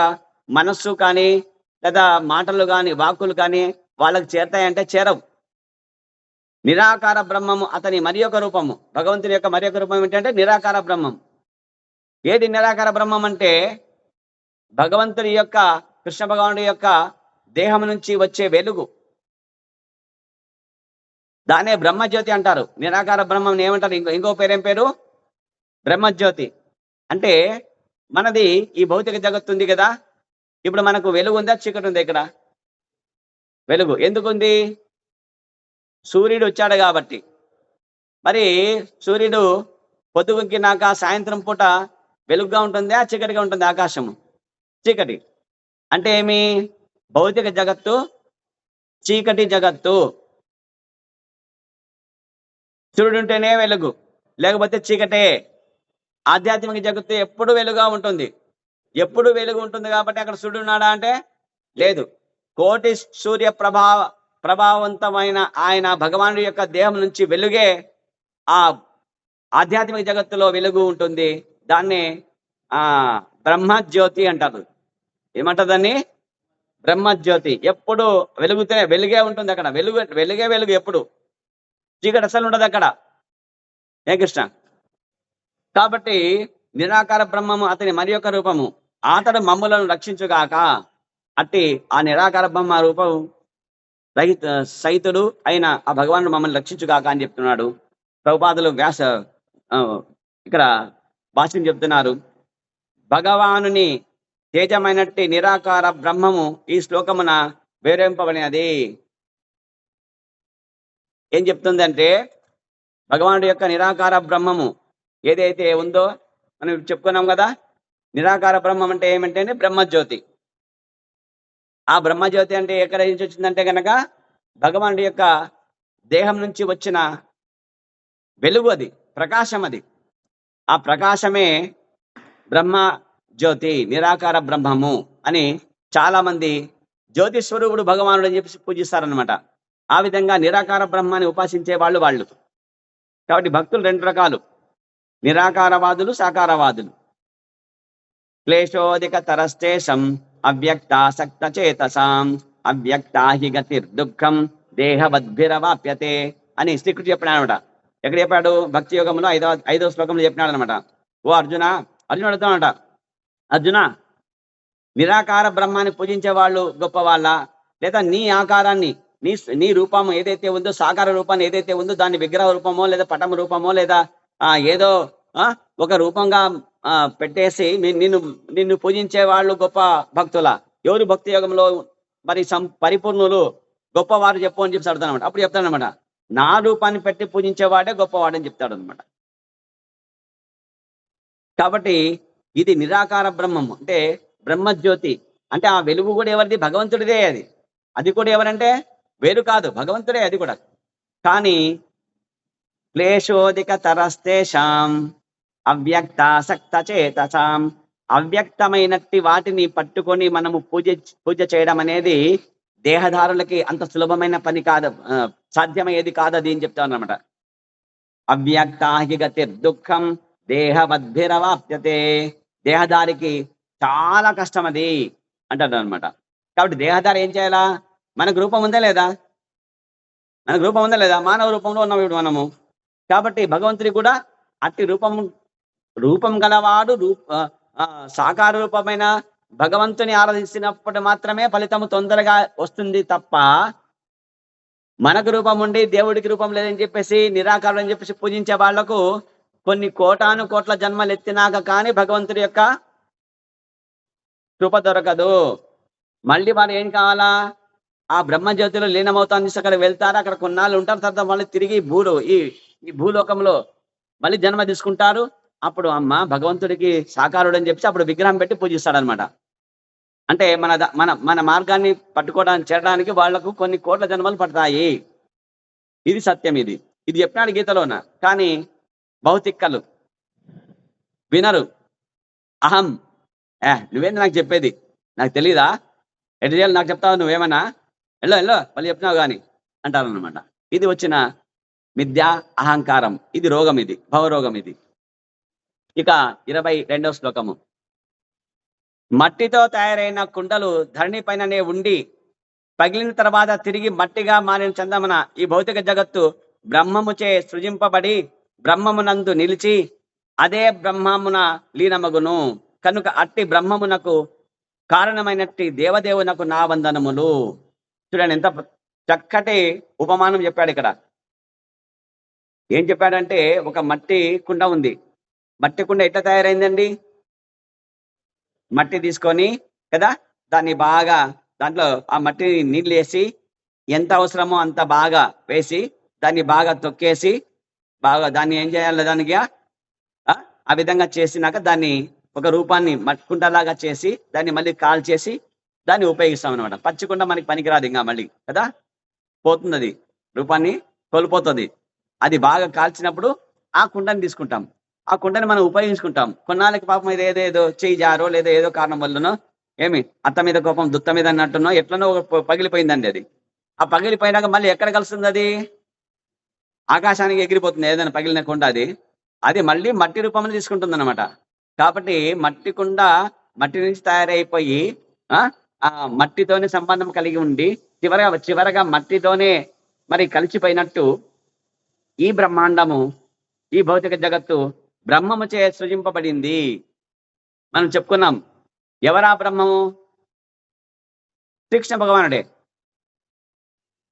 మనస్సు కానీ లేదా మాటలు కానీ వాక్కులు కానీ వాళ్ళకి చేరతాయంటే చేరవు. నిరాకార బ్రహ్మము అతని మరి ఒక రూపము. భగవంతుని యొక్క మరి ఒక రూపం ఏంటంటే నిరాకార బ్రహ్మం. ఏది నిరాకార బ్రహ్మం అంటే భగవంతుని యొక్క కృష్ణ భగవానుడి యొక్క దేహం నుంచి వచ్చే వెలుగు. దాన్నే బ్రహ్మజ్యోతి అంటారు. నిరాకార బ్రహ్మం ఏమంటారు? ఇంకో పేరేం పేరు? బ్రహ్మజ్యోతి. అంటే మనది ఈ భౌతిక జగత్తు ఉంది కదా, ఇప్పుడు మనకు వెలుగు ఉందా, చీకటి ఉందా? ఇక్కడ వెలుగు ఎందుకుంది? సూర్యుడు వచ్చాడు కాబట్టి. మరి సూర్యుడు పొద్దుగుంకినాక సాయంత్రం పూట వెలుగుగా ఉంటుందా, చీకటిగా ఉంటుంది ఆకాశము? చీకటి. అంటే ఏమి? భౌతిక జగత్తు చీకటి జగత్తు. సూర్యుడు ఉంటేనే వెలుగు, లేకపోతే చీకటే. ఆధ్యాత్మిక జగత్తు ఎప్పుడు వెలుగుగా ఉంటుంది. ఎప్పుడు వెలుగు ఉంటుంది కాబట్టి అక్కడ సూర్యుడు ఉన్నాడా అంటే లేదు. కోటి సూర్య ప్రభావవంతమైన ఆయన భగవానుడి యొక్క దేహం నుంచి వెలుగే ఆ ఆధ్యాత్మిక జగత్తులో వెలుగు ఉంటుంది. దాన్ని బ్రహ్మజ్యోతి అంటారు. ఏమంటారు దాన్ని? బ్రహ్మజ్యోతి. ఎప్పుడు వెలుగే ఉంటుంది అక్కడ. వెలుగు ఎప్పుడు. చీకటి అసలు ఉండదు అక్కడ. ఏ కృష్ణ. కాబట్టి నిరాకార బ్రహ్మము అతని మరి యొక్క రూపము. అతడు మమ్ములను రక్షించుగాక. అట్టి ఆ నిరాకార బ్రహ్మ రూపం సహితుడు అయిన ఆ భగవానుడు మమ్మల్ని రక్షించుగాక అని చెప్తున్నాడు. ప్రభుపాదులు ఇక్కడ భాష్యం చెప్తున్నారు. భగవానుని తేజమైనట్టి నిరాకార బ్రహ్మము ఈ శ్లోకమున వివరింపబడినది. ఏం చెప్తుందంటే, భగవానుడి యొక్క నిరాకార బ్రహ్మము ఏదైతే ఉందో మనం చెప్పుకున్నాం కదా. నిరాకార బ్రహ్మం అంటే ఏమంటే బ్రహ్మజ్యోతి. ఆ బ్రహ్మజ్యోతి అంటే ఎక్కడ నుంచి వచ్చిందంటే కనుక భగవానుడి యొక్క దేహం నుంచి వచ్చిన వెలుగు, అది ప్రకాశం. అది ఆ ప్రకాశమే బ్రహ్మ జ్యోతి, నిరాకార బ్రహ్మము అని చాలా మంది జ్యోతి స్వరూపుడు భగవానుడు అని చెప్పి పూజిస్తారనమాట. ఆ విధంగా నిరాకార బ్రహ్మాన్ని ఉపాసించే వాళ్ళు. కాబట్టి భక్తులు రెండు రకాలు, నిరాకారవాదులు, సాకారవాదులు. క్లేశోధిక తరస్తేషం అవ్యక్తాసక్త చేతసాం అవ్యక్తా హి గతిర్దుఃఖం దేహవద్భిరవాప్యతే అని శ్రీకృష్ణుడు చెప్పినాడు అనమాట. ఎక్కడ చెప్పాడు? భక్తి యోగంలో 5వ శ్లోకంలో చెప్పినాడు అనమాట. ఓ అర్జున, అర్జునుడు అడుగుతానట, అర్జున, నిరాకార బ్రహ్మాన్ని పూజించే వాళ్ళు గొప్ప వాళ్ళ, లేదా నీ ఆకారాన్ని, నీ రూపము ఏదైతే ఉందో, సాకార రూపాన్ని ఏదైతే ఉందో దాన్ని విగ్రహ రూపమో లేదా పటమ రూపమో లేదా ఏదో ఒక రూపంగా పెట్టేసి నిన్ను పూజించే వాళ్ళు గొప్ప భక్తుల? ఎవరు భక్తి యోగంలో మరి పరిపూర్ణులు, గొప్పవారు చెప్పు అని చెప్పి అడుగుతానమాట. అప్పుడు చెప్తానమాట, నా రూపాన్ని పెట్టి పూజించేవాడే గొప్పవాడని చెప్తాడు అనమాట. కాబట్టి ఇది నిరాకార బ్రహ్మము అంటే బ్రహ్మజ్యోతి. అంటే ఆ వెలుగు కూడా ఎవరిది? భగవంతుడిదే. అది కూడా ఎవరంటే వేరు కాదు, భగవంతుడే అది కూడా. కానీ క్లేశోధిక తరస్తేషాం అవ్యక్తాసక్త చేతసాం, అవ్యక్తమైనట్టి వాటిని పట్టుకొని మనము పూజ చేయడం అనేది దేహదారులకి అంత సులభమైన పని కాదు, సాధ్యమయ్యేది కాదు అది అని చెప్తాను అనమాట. అవ్యక్తాహి గతిర్దుఃఖం దేహవద్భిరవాప్యతే, దేహదారికి చాలా కష్టం అది అంటారు అనమాట. కాబట్టి దేహదారి ఏం చేయాలా? మనకు రూపం ఉందా లేదా? మానవ రూపంలో ఉన్నాం ఇప్పుడు మనము. కాబట్టి భగవంతుడికి కూడా అట్టి రూపం గలవాడు. సాకార రూపమైన భగవంతుని ఆరాధించినప్పుడు మాత్రమే ఫలితము తొందరగా వస్తుంది తప్ప, మనకు రూపం ఉండి దేవుడికి రూపం లేదని చెప్పేసి నిరాకారం అని చెప్పేసి పూజించే వాళ్లకు కొన్ని కోట్ల జన్మలు ఎత్తినాక కానీ భగవంతుడి యొక్క కృప దొరకదు. మళ్ళీ వారు ఏం కావాలా? ఆ బ్రహ్మజ్యోతిలో లీనమవుతాను అక్కడ వెళ్తారు, అక్కడ కొన్నాళ్ళు ఉంటారు, తర్వాత మళ్ళీ తిరిగి ఈ భూలోకంలో మళ్ళీ జన్మ తీసుకుంటారు. అప్పుడు అమ్మ భగవంతుడికి సాకారుడు అని చెప్పి అప్పుడు విగ్రహం పెట్టి పూజిస్తాడనమాట. అంటే మన మార్గాన్ని పట్టుకోవడానికి, చేరడానికి వాళ్లకు కొన్ని కోట్ల జన్మలు పడతాయి. ఇది సత్యం. ఇది చెప్పినాడు గీతలోన. కానీ భౌతిక్కలు వినరు. అహం, నువ్వేంది నాకు చెప్పేది? నాకు తెలీదా? ఎటు చేయాలి నాకు చెప్తావు? నువ్వేమన్నా ఎల్లో మళ్ళీ చెప్తున్నావు కానీ అంటారనమాట. ఇది వచ్చిన మిథ్యా అహంకారం. ఇది రోగం, ఇది భవరోగం. ఇక 22వ శ్లోకము. మట్టితో తయారైన కుండలు ధరణి పైననే ఉండి పగిలిన తర్వాత తిరిగి మట్టిగా మారిన చందమున ఈ భౌతిక జగత్తు బ్రహ్మముచే సృజింపబడి బ్రహ్మమునందు నిలిచి అదే బ్రహ్మమున లీనమగును. కనుక అట్టి బ్రహ్మమునకు కారణమైనట్టి దేవదేవునకు నా వందనములు. చూడండి ఎంత చక్కటి ఉపమానం చెప్పాడు ఇక్కడ. ఏం చెప్పాడంటే ఒక మట్టి కుండ ఉంది. మట్టి కుండ ఎట్లా తయారైందండి? మట్టి తీసుకొని కదా, దాన్ని బాగా దాంట్లో ఆ మట్టిని నీళ్ళేసి ఎంత అవసరమో అంత బాగా వేసి దాన్ని బాగా తొక్కేసి బాగా దాన్ని ఏం చేయాలి దానికి ఆ విధంగా చేసినాక దాన్ని ఒక రూపాన్ని మట్టుకుంటలాగా చేసి దాన్ని మళ్ళీ కాల్చేసి దాన్ని ఉపయోగిస్తాం అనమాట. పచ్చికుండ మనకి పనికిరాదు ఇంకా మళ్ళీ కదా, పోతుంది అది, రూపాన్ని కోల్పోతుంది. అది బాగా కాల్చినప్పుడు ఆ కుండని తీసుకుంటాం, ఆ కుండని మనం ఉపయోగించుకుంటాం. కొన్నాళ్ళకి పాపం ఇది ఏదేదో చేయి జారో లేదా ఏదో కారణం వల్లనో ఏమి అత్త మీద కోపం దుత్త మీద అన్నట్టునో ఎట్లనో పగిలిపోయిందండి అది. ఆ పగిలిపోయినాక మళ్ళీ ఎక్కడ కలుస్తుంది అది? ఆకాశానికి ఎగిరిపోతుంది ఏదైనా పగిలిన కుండ అది. అది మళ్ళీ మట్టి రూపంలో తీసుకుంటుంది అనమాట. కాబట్టి మట్టి కుండ మట్టి నుంచి తయారైపోయి ఆ మట్టితోనే సంబంధం కలిగి ఉండి చివరగా మట్టితోనే మరి కలిసిపోయినట్టు ఈ బ్రహ్మాండము, ఈ భౌతిక జగత్తు బ్రహ్మము చే సృజింపబడింది. మనం చెప్పుకున్నాం. ఎవరా బ్రహ్మము? శ్రీకృష్ణ భగవానుడే.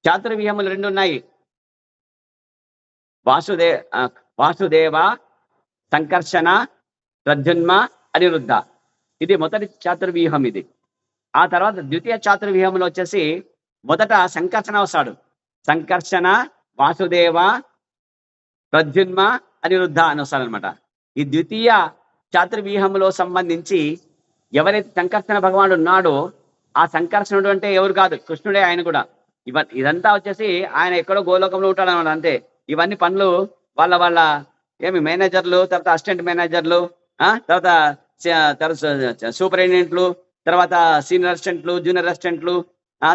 చాతుర్వ్యూహములు 2 ఉన్నాయి. వాసుదేవ, సంకర్షణ, ప్రద్యున్మ, అనిరుద్ధ. ఇది మొదటి చాతుర్వ్యూహం ఇది. ఆ తర్వాత ద్వితీయ చాతుర్వ్యూహంలో వచ్చేసి మొదట సంకర్షణ వస్తాడు. సంకర్షణ, వాసుదేవ, ప్రద్యున్మ, అనిరుద్ధ అని వస్తాడనమాట. ఈ ద్వితీయ చాతుర్వ్యూహంలో సంబంధించి ఎవరైతే సంకర్షణ భగవానుడు ఉన్నాడో ఆ సంకర్షణుడు అంటే ఎవరు కాదు, కృష్ణుడే. ఆయన కూడా ఇదంతా వచ్చేసి ఆయన ఎక్కడో గోలోకంలో ఉంటాడనమాట అంతే. ఇవన్నీ పనులు వాళ్ళ ఏమి మేనేజర్లు, తర్వాత అసిస్టెంట్ మేనేజర్లు, తర్వాత సూపరింటెండెంట్లు, తర్వాత సీనియర్ అసిస్టెంట్లు, జూనియర్ అసిస్టెంట్లు,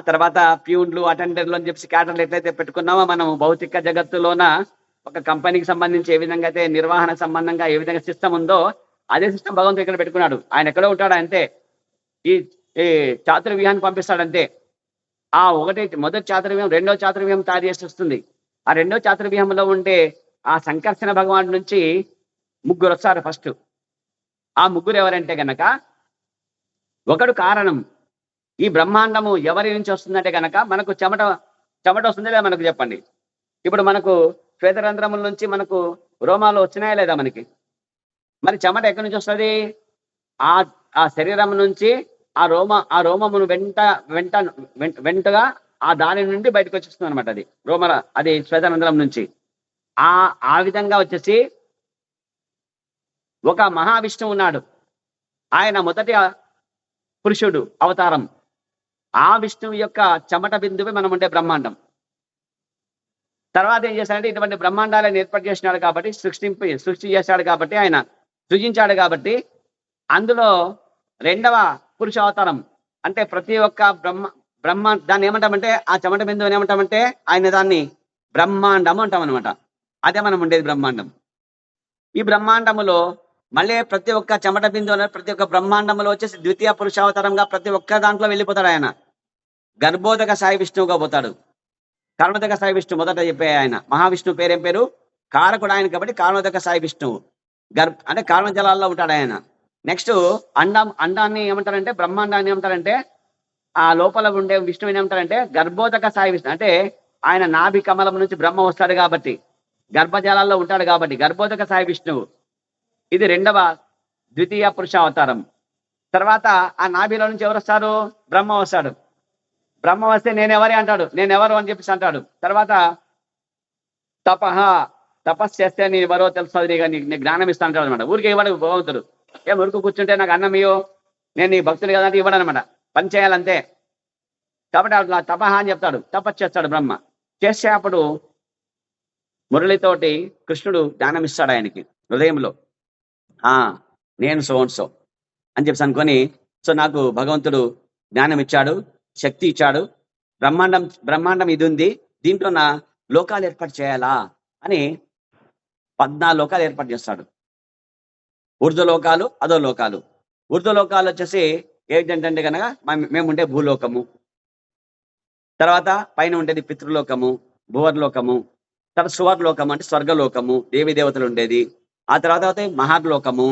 తర్వాత ప్యూన్లు, అటెండర్లు అని చెప్పి క్యాటర్లు ఎట్లయితే పెట్టుకున్నామో మనం భౌతిక జగత్తులోన ఒక కంపెనీకి సంబంధించి ఏ విధంగా అయితే నిర్వహణ సంబంధంగా ఏ విధంగా సిస్టమ్ ఉందో అదే సిస్టమ్ భగవంతుడు ఇక్కడ పెట్టుకున్నాడు. ఆయన ఎక్కడో ఉంటాడు అంతే. ఈ చాతుర్వ్యూహాన్ని పంపిస్తాడంతే. ఆ మొదటి చాతుర్వ్యూహం రెండో చాతుర్వ్యూహం తయారు చేసి వస్తుంది. ఆ రెండో చాతుర్వ్యూహంలో ఉండే ఆ సంకర్షణ భగవాన్ నుంచి 3 వస్తారు ఫస్ట్. ఆ 3 ఎవరంటే గనక ఒకడు కారణం. ఈ బ్రహ్మాండము ఎవరి నుంచి వస్తుందంటే గనక మనకు చెమట వస్తుందా లేదా మనకు చెప్పండి. ఇప్పుడు మనకు శ్వేతరంధ్రముల నుంచి మనకు రోమాలు వచ్చినాయా లేదా మనకి? మరి చెమట ఎక్కడి నుంచి వస్తుంది? ఆ శరీరం నుంచి ఆ రోమమును వెంటగా ఆ దాని నుండి బయటకు వచ్చేస్తుంది అనమాట. అది అది శ్వేతరంధ్రం నుంచి. ఆ విధంగా వచ్చేసి ఒక మహావిష్ణువు ఉన్నాడు. ఆయన మొదటి పురుషుడు అవతారం. ఆ విష్ణువు యొక్క చెమట బిందువే మనం ఉండే బ్రహ్మాండం. తర్వాత ఏం చేశాడంటే ఇటువంటి బ్రహ్మాండాలను ఏర్పాటు చేసినాడు కాబట్టి, సృష్టి చేశాడు కాబట్టి, ఆయన సృజించాడు కాబట్టి, అందులో 2వ పురుష అవతారం అంటే ప్రతి ఒక్క బ్రహ్మ దాన్ని ఏమంటామంటే ఆ చెమట బిందువుని ఏమంటామంటే ఆయన దాన్ని బ్రహ్మాండం అంటాం అనమాట. అదే మనం ఉండేది బ్రహ్మాండం. ఈ బ్రహ్మాండములో మళ్ళీ ప్రతి ఒక్క చెమట బిందువు ప్రతి ఒక్క బ్రహ్మాండంలో వచ్చేసి ద్వితీయ పురుషావతారంగా ప్రతి ఒక్క దాంట్లో వెళ్ళిపోతాడు. ఆయన గర్భోదక సాయి విష్ణువుగా పోతాడు. కారణోదక సాయి విష్ణువు మొదట చెప్పే ఆయన. మహావిష్ణువు పేరేం పేరు? కారకుడు ఆయన కాబట్టి కారణోదక సాయి విష్ణువు. అంటే కారణ జలాల్లో ఉంటాడు ఆయన. నెక్స్ట్ అండాన్ని ఏమంటారంటే, బ్రహ్మాండాన్ని ఏమంటారంటే, ఆ లోపల ఉండే విష్ణువుని ఏమంటారంటే గర్భోదక సాయి విష్ణు. అంటే ఆయన నాభి కమలం నుంచి బ్రహ్మ వస్తాడు కాబట్టి, గర్భజలాల్లో ఉంటాడు కాబట్టి గర్భోదక సాయి విష్ణువు. ఇది 2వ ద్వితీయ పురుష అవతారం. తర్వాత ఆ నాభిలో నుంచి ఎవరు వస్తారు? బ్రహ్మ వస్తాడు. బ్రహ్మ వస్తే నేనెవరి అంటాడు. నేనెవరు అని చెప్పేసి అంటాడు. తర్వాత తపస్సు చేస్తే నేను ఎవరో తెలుస్తుంది, నీకు జ్ఞానం ఇస్తా అంటాడు అనమాట. ఊరికి ఇవ్వడు భగవంతుడు. ఊరికి కూర్చుంటే నాకు అన్నం ఇయ్యో, నేను నీ భక్తుడు కదంటే ఇవ్వడు అనమాట. పని చేయాలంతే. కాబట్టి అట్లా తపహ అని చెప్తాడు. తపస్సు చేస్తాడు బ్రహ్మ. చేసే అప్పుడు మురళితోటి కృష్ణుడు జ్ఞానం ఇస్తాడు ఆయనకి హృదయంలో. నేను సో అని చెప్పి అనుకొని, సో నాకు భగవంతుడు జ్ఞానం ఇచ్చాడు, శక్తి ఇచ్చాడు, బ్రహ్మాండం ఇది ఉంది, దీంట్లో నా లోకాలు ఏర్పాటు చేయాలా అని 14 లోకాలు ఏర్పాటు చేస్తాడు. ఊర్ధ్వలోకాలు, అధోలోకాలు. ఊర్ధ్వలోకాలు వచ్చేసి ఏంటంటే కనుక మేము ఉండే భూలోకము, తర్వాత పైన ఉండేది పితృలోకము, భువర్లోకము, తర్వాత సువర్లోకము అంటే స్వర్గలోకము, దేవీ దేవతలు ఉండేది. ఆ తర్వాత మహార్లోకము,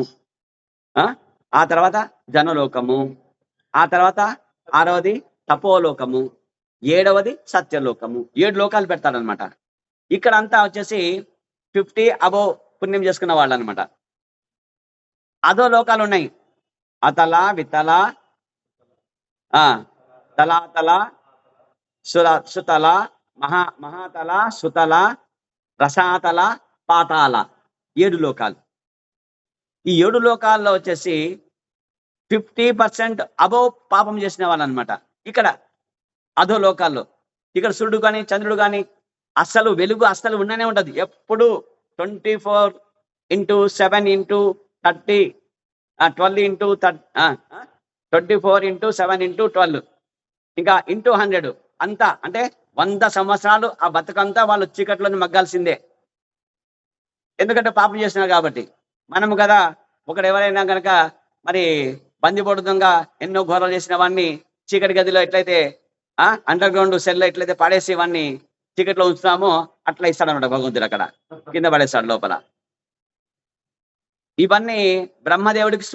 ఆ తర్వాత జనలోకము, ఆ తర్వాత 6వది తపోలోకము, 7వది సత్యలోకము. 7 లోకాలు పెడతాడనమాట. ఇక్కడ అంతా వచ్చేసి 50 అబోవ్ పుణ్యం చేసుకున్న వాళ్ళు అనమాట. అదో లోకాలు ఉన్నాయి. అతల వితల తలాతల సుతల మహాతల సుతల రసాతల పాతాల 7 లోకాలు. ఈ 7 లోకాల్లో వచ్చేసి 50% అబోవ్ పాపం చేసిన వాళ్ళు అనమాట. ఇక్కడ అధో లోకాల్లో ఇక్కడ సూర్యుడు కానీ చంద్రుడు కానీ అస్సలు వెలుగు అస్సలు ఉండనే ఉండదు. ఎప్పుడు 24x7x30 12x7x12 ఇంకా ఇంటూ 100 అంతా అంటే 100 సంవత్సరాలు ఆ బతుకంతా వాళ్ళు చీకట్లోని మగ్గాల్సిందే. ఎందుకంటే పాపం చేస్తున్నారు కాబట్టి. మనము కదా ఒకడు ఎవరైనా కనుక మరి బందిపోటుదంగా ఎన్నో ఘోరాలు చేసిన వాడిని చీకటి గదిలో ఎట్లయితే అండర్ గ్రౌండ్ సెల్లో ఎట్లయితే పడేసి వాడిని చీకట్లో ఉంచుతామో అట్లా ఇస్తాడనమాట భగవంతుడు. అక్కడ కింద పడేస్తాడు లోపల. ఇవన్నీ బ్రహ్మదేవుడికి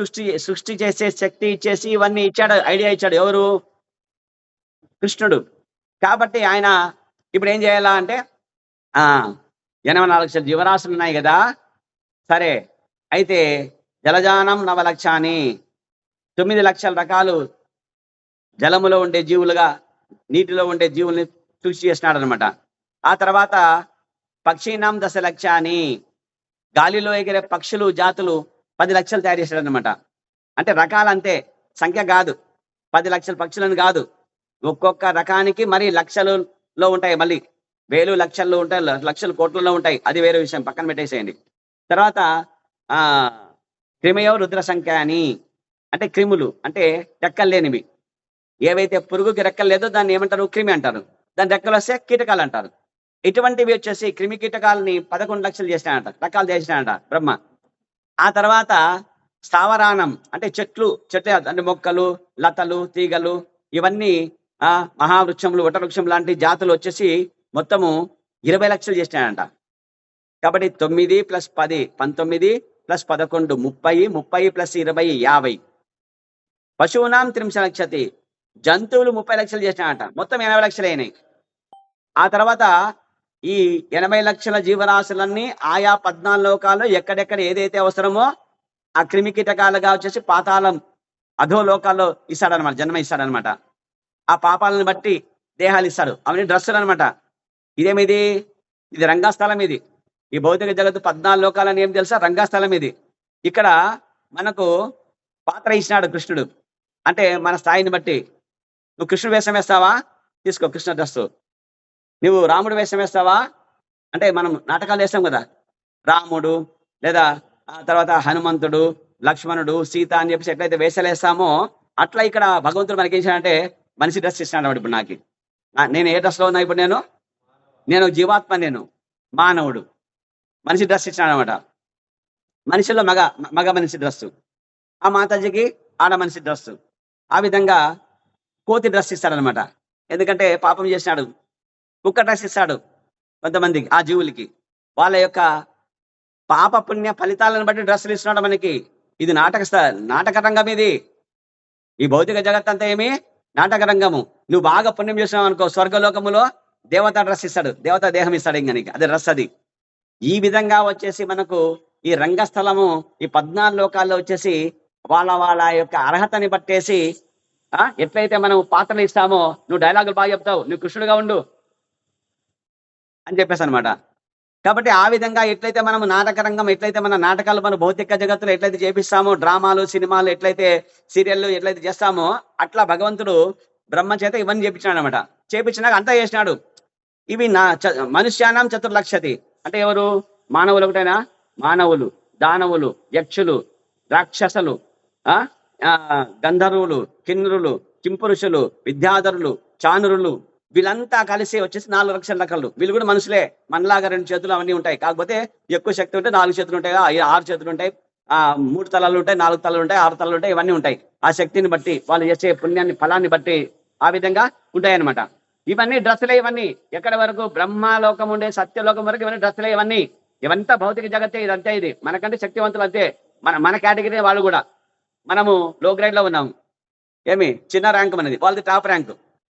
సృష్టి చేసే శక్తి ఇచ్చేసి ఇవన్నీ ఇచ్చాడు, ఐడియా ఇచ్చాడు ఎవరు? కృష్ణుడు. కాబట్టి ఆయన ఇప్పుడు ఏం చేయాలా అంటే 84 లక్షల జీవరాశులు ఉన్నాయి కదా, సరే అయితే జలజానం 9 లక్షాని 9 లక్షల రకాలు జలములో ఉండే జీవులుగా నీటిలో ఉండే జీవుల్ని సృష్టి చేసినాడు అనమాట. ఆ తర్వాత పక్షీనాం 10 లక్షాని గాలిలో ఎగిరే పక్షులు జాతులు 10 లక్షలు తయారు చేశాడు అనమాట. అంటే రకాలంతే, సంఖ్య కాదు. 10 లక్షల పక్షులను కాదు, ఒక్కొక్క రకానికి మరి లక్షలలో ఉంటాయి, మళ్ళీ వేలు లక్షల్లో ఉంటాయి, లక్షల కోట్లలో ఉంటాయి. అది వేరే విషయం, పక్కన పెట్టేసేయండి. తర్వాత క్రిమయో రుద్ర సంఖ్య అని, అంటే క్రిములు అంటే రెక్కలు లేనివి. ఏవైతే పురుగుకి రెక్కలు లేదో దాన్ని ఏమంటారు? క్రిమి అంటారు. దాని రెక్కలు వస్తే కీటకాలు అంటారు. ఇటువంటివి వచ్చేసి క్రిమి కీటకాలని 11 లక్షలు చేసినాడంట, రకాలు చేసినాడంట బ్రహ్మ. ఆ తర్వాత స్థావరానం అంటే చెట్లు అంటే మొక్కలు, లతలు, తీగలు, ఇవన్నీ మహావృక్షములు, వటవృక్షం లాంటి జాతులు వచ్చేసి మొత్తము 20 లక్షలు చేసినాడంట. కాబట్టి 9 + 10 19 + 11 30 30 + 20 50. పశువునాం 30 లక్షతి జంతువులు 30 లక్షలు చేసినాడంట. మొత్తం 80 లక్షలు అయినాయి. ఆ తర్వాత ఈ 80 లక్షల జీవరాశులన్నీ ఆయా 14 లోకాల్లో ఎక్కడెక్కడ ఏదైతే అవసరమో ఆ క్రిమి కీటకాలుగా వచ్చేసి పాతాళం అధో లోకాల్లో ఇస్తాడనమాట, జన్మ ఇస్తాడనమాట. ఆ పాపాలను బట్టి దేహాలు ఇస్తాడు. అవన్నీ డ్రెస్సులు అనమాట. ఇదేమిది? ఇది రంగస్థలం. ఇది ఈ భౌతిక జగత్తు 14 లోకాలని ఏం తెలుసా? రంగస్థలం ఇది. ఇక్కడ మనకు పాత్ర ఇచ్చినాడు కృష్ణుడు. అంటే మన స్థాయిని బట్టి నువ్వు కృష్ణుడు వేషం వేస్తావా? తీసుకో కృష్ణ డ్రెస్సు. నువ్వు రాముడు వేషం వేస్తావా? అంటే మనం నాటకాలు వేస్తాం కదా, రాముడు లేదా తర్వాత హనుమంతుడు, లక్ష్మణుడు, సీత అని చెప్పేసి ఎట్లయితే వేషాలు వేస్తామో అట్లా ఇక్కడ భగవంతుడు మనకి ఏం చేయాలంటే మనిషి డ్రెస్ ఇస్తున్నాడు. ఇప్పుడు నాకు నేను ఏ డ్రెస్లో ఉన్నా? ఇప్పుడు నేను జీవాత్మ, నేను మానవుడు. మనిషి డ్రెస్ ఇచ్చినాడు అనమాట. మనిషిలో మగ మనిషి డ్రెస్సు, ఆ మాతాజీకి ఆడ మనిషి డ్రెస్సు. ఆ విధంగా కోతి డ్రెస్ ఇస్తాడనమాట. ఎందుకంటే పాపం చేసినాడు. కుక్క డ్రెస్ ఇస్తాడు కొంతమందికి, ఆ జీవులకి వాళ్ళ యొక్క పాప పుణ్య ఫలితాలను బట్టి డ్రెస్సులు ఇస్తున్నాడు మనకి. ఇది నాటక రంగం. ఇది ఈ భౌతిక జగత్ అంతా ఏమి నాటక రంగము. నువ్వు బాగా పుణ్యం చేసినావు అనుకో, స్వర్గలోకములో దేవతా డ్రెస్ ఇస్తాడు, దేవతా దేహం ఇస్తాడు. ఇంకా నీకు అది డ్రెస్. అది ఈ విధంగా వచ్చేసి మనకు ఈ రంగస్థలము ఈ 14 లోకాల్లో వచ్చేసి వాళ్ళ యొక్క అర్హతని బట్టేసి ఎట్లయితే మనం పాత్రలు ఇస్తామో, నువ్వు డైలాగులు బాగా చెప్తావు, నువ్వు కృష్ణుడుగా ఉండు అని చెప్పేసి అనమాట. కాబట్టి ఆ విధంగా ఎట్లయితే మనం నాటక రంగం, ఎట్లయితే మన నాటకాలు మన భౌతిక జగత్తులో ఎట్లయితే చేపిస్తామో, డ్రామాలు, సినిమాలు, ఎట్లయితే సీరియళ్ళు ఎట్లయితే చేస్తామో, అట్లా భగవంతుడు బ్రహ్మ చేత ఇవన్నీ చేపించినాడు అనమాట. చేపించినాక అంతా చేసినాడు. ఇవి మనుష్యానాం 4 లక్షతి అంటే ఎవరు? మానవులు ఒకటైనా? మానవులు, దానవులు, యక్షులు, రాక్షసులు, గంధర్వులు, కిన్నరులు, కింపురుషులు, విద్యాధరులు, చానురులు, వీళ్ళంతా కలిసి వచ్చేసి 4 లక్షల రకాలు. వీళ్ళు కూడా మనుషులే, మనలాగా 2 చేతులు అవన్నీ ఉంటాయి. కాకపోతే ఎక్కువ శక్తి ఉంటే 4 చేతులు ఉంటాయి, 6 చేతులు ఉంటాయి, 3 తలలు ఉంటాయి, 4 తలలు ఉంటాయి, 6 తలలు ఉంటాయి, ఇవన్నీ ఉంటాయి. ఆ శక్తిని బట్టి వాళ్ళు చేసే పుణ్యాన్ని, ఫలాన్ని బట్టి ఆ విధంగా ఉంటాయి అనమాట. ఇవన్నీ డ్రెస్సులే. ఇవన్నీ ఎక్కడి వరకు? బ్రహ్మలోకం ఉండే సత్యలోకం వరకు ఇవన్నీ డ్రెస్సులే. ఇవంతా భౌతిక జగత్తే. ఇదంతే. ఇది మనకంటే శక్తివంతులు అంతే. మన కేటగిరీ వాళ్ళు కూడా. మనము లో గ్రేడ్ లో ఉన్నాము. ఏమి చిన్న ర్యాంక్ మనది, వాళ్ళది టాప్ ర్యాంక్.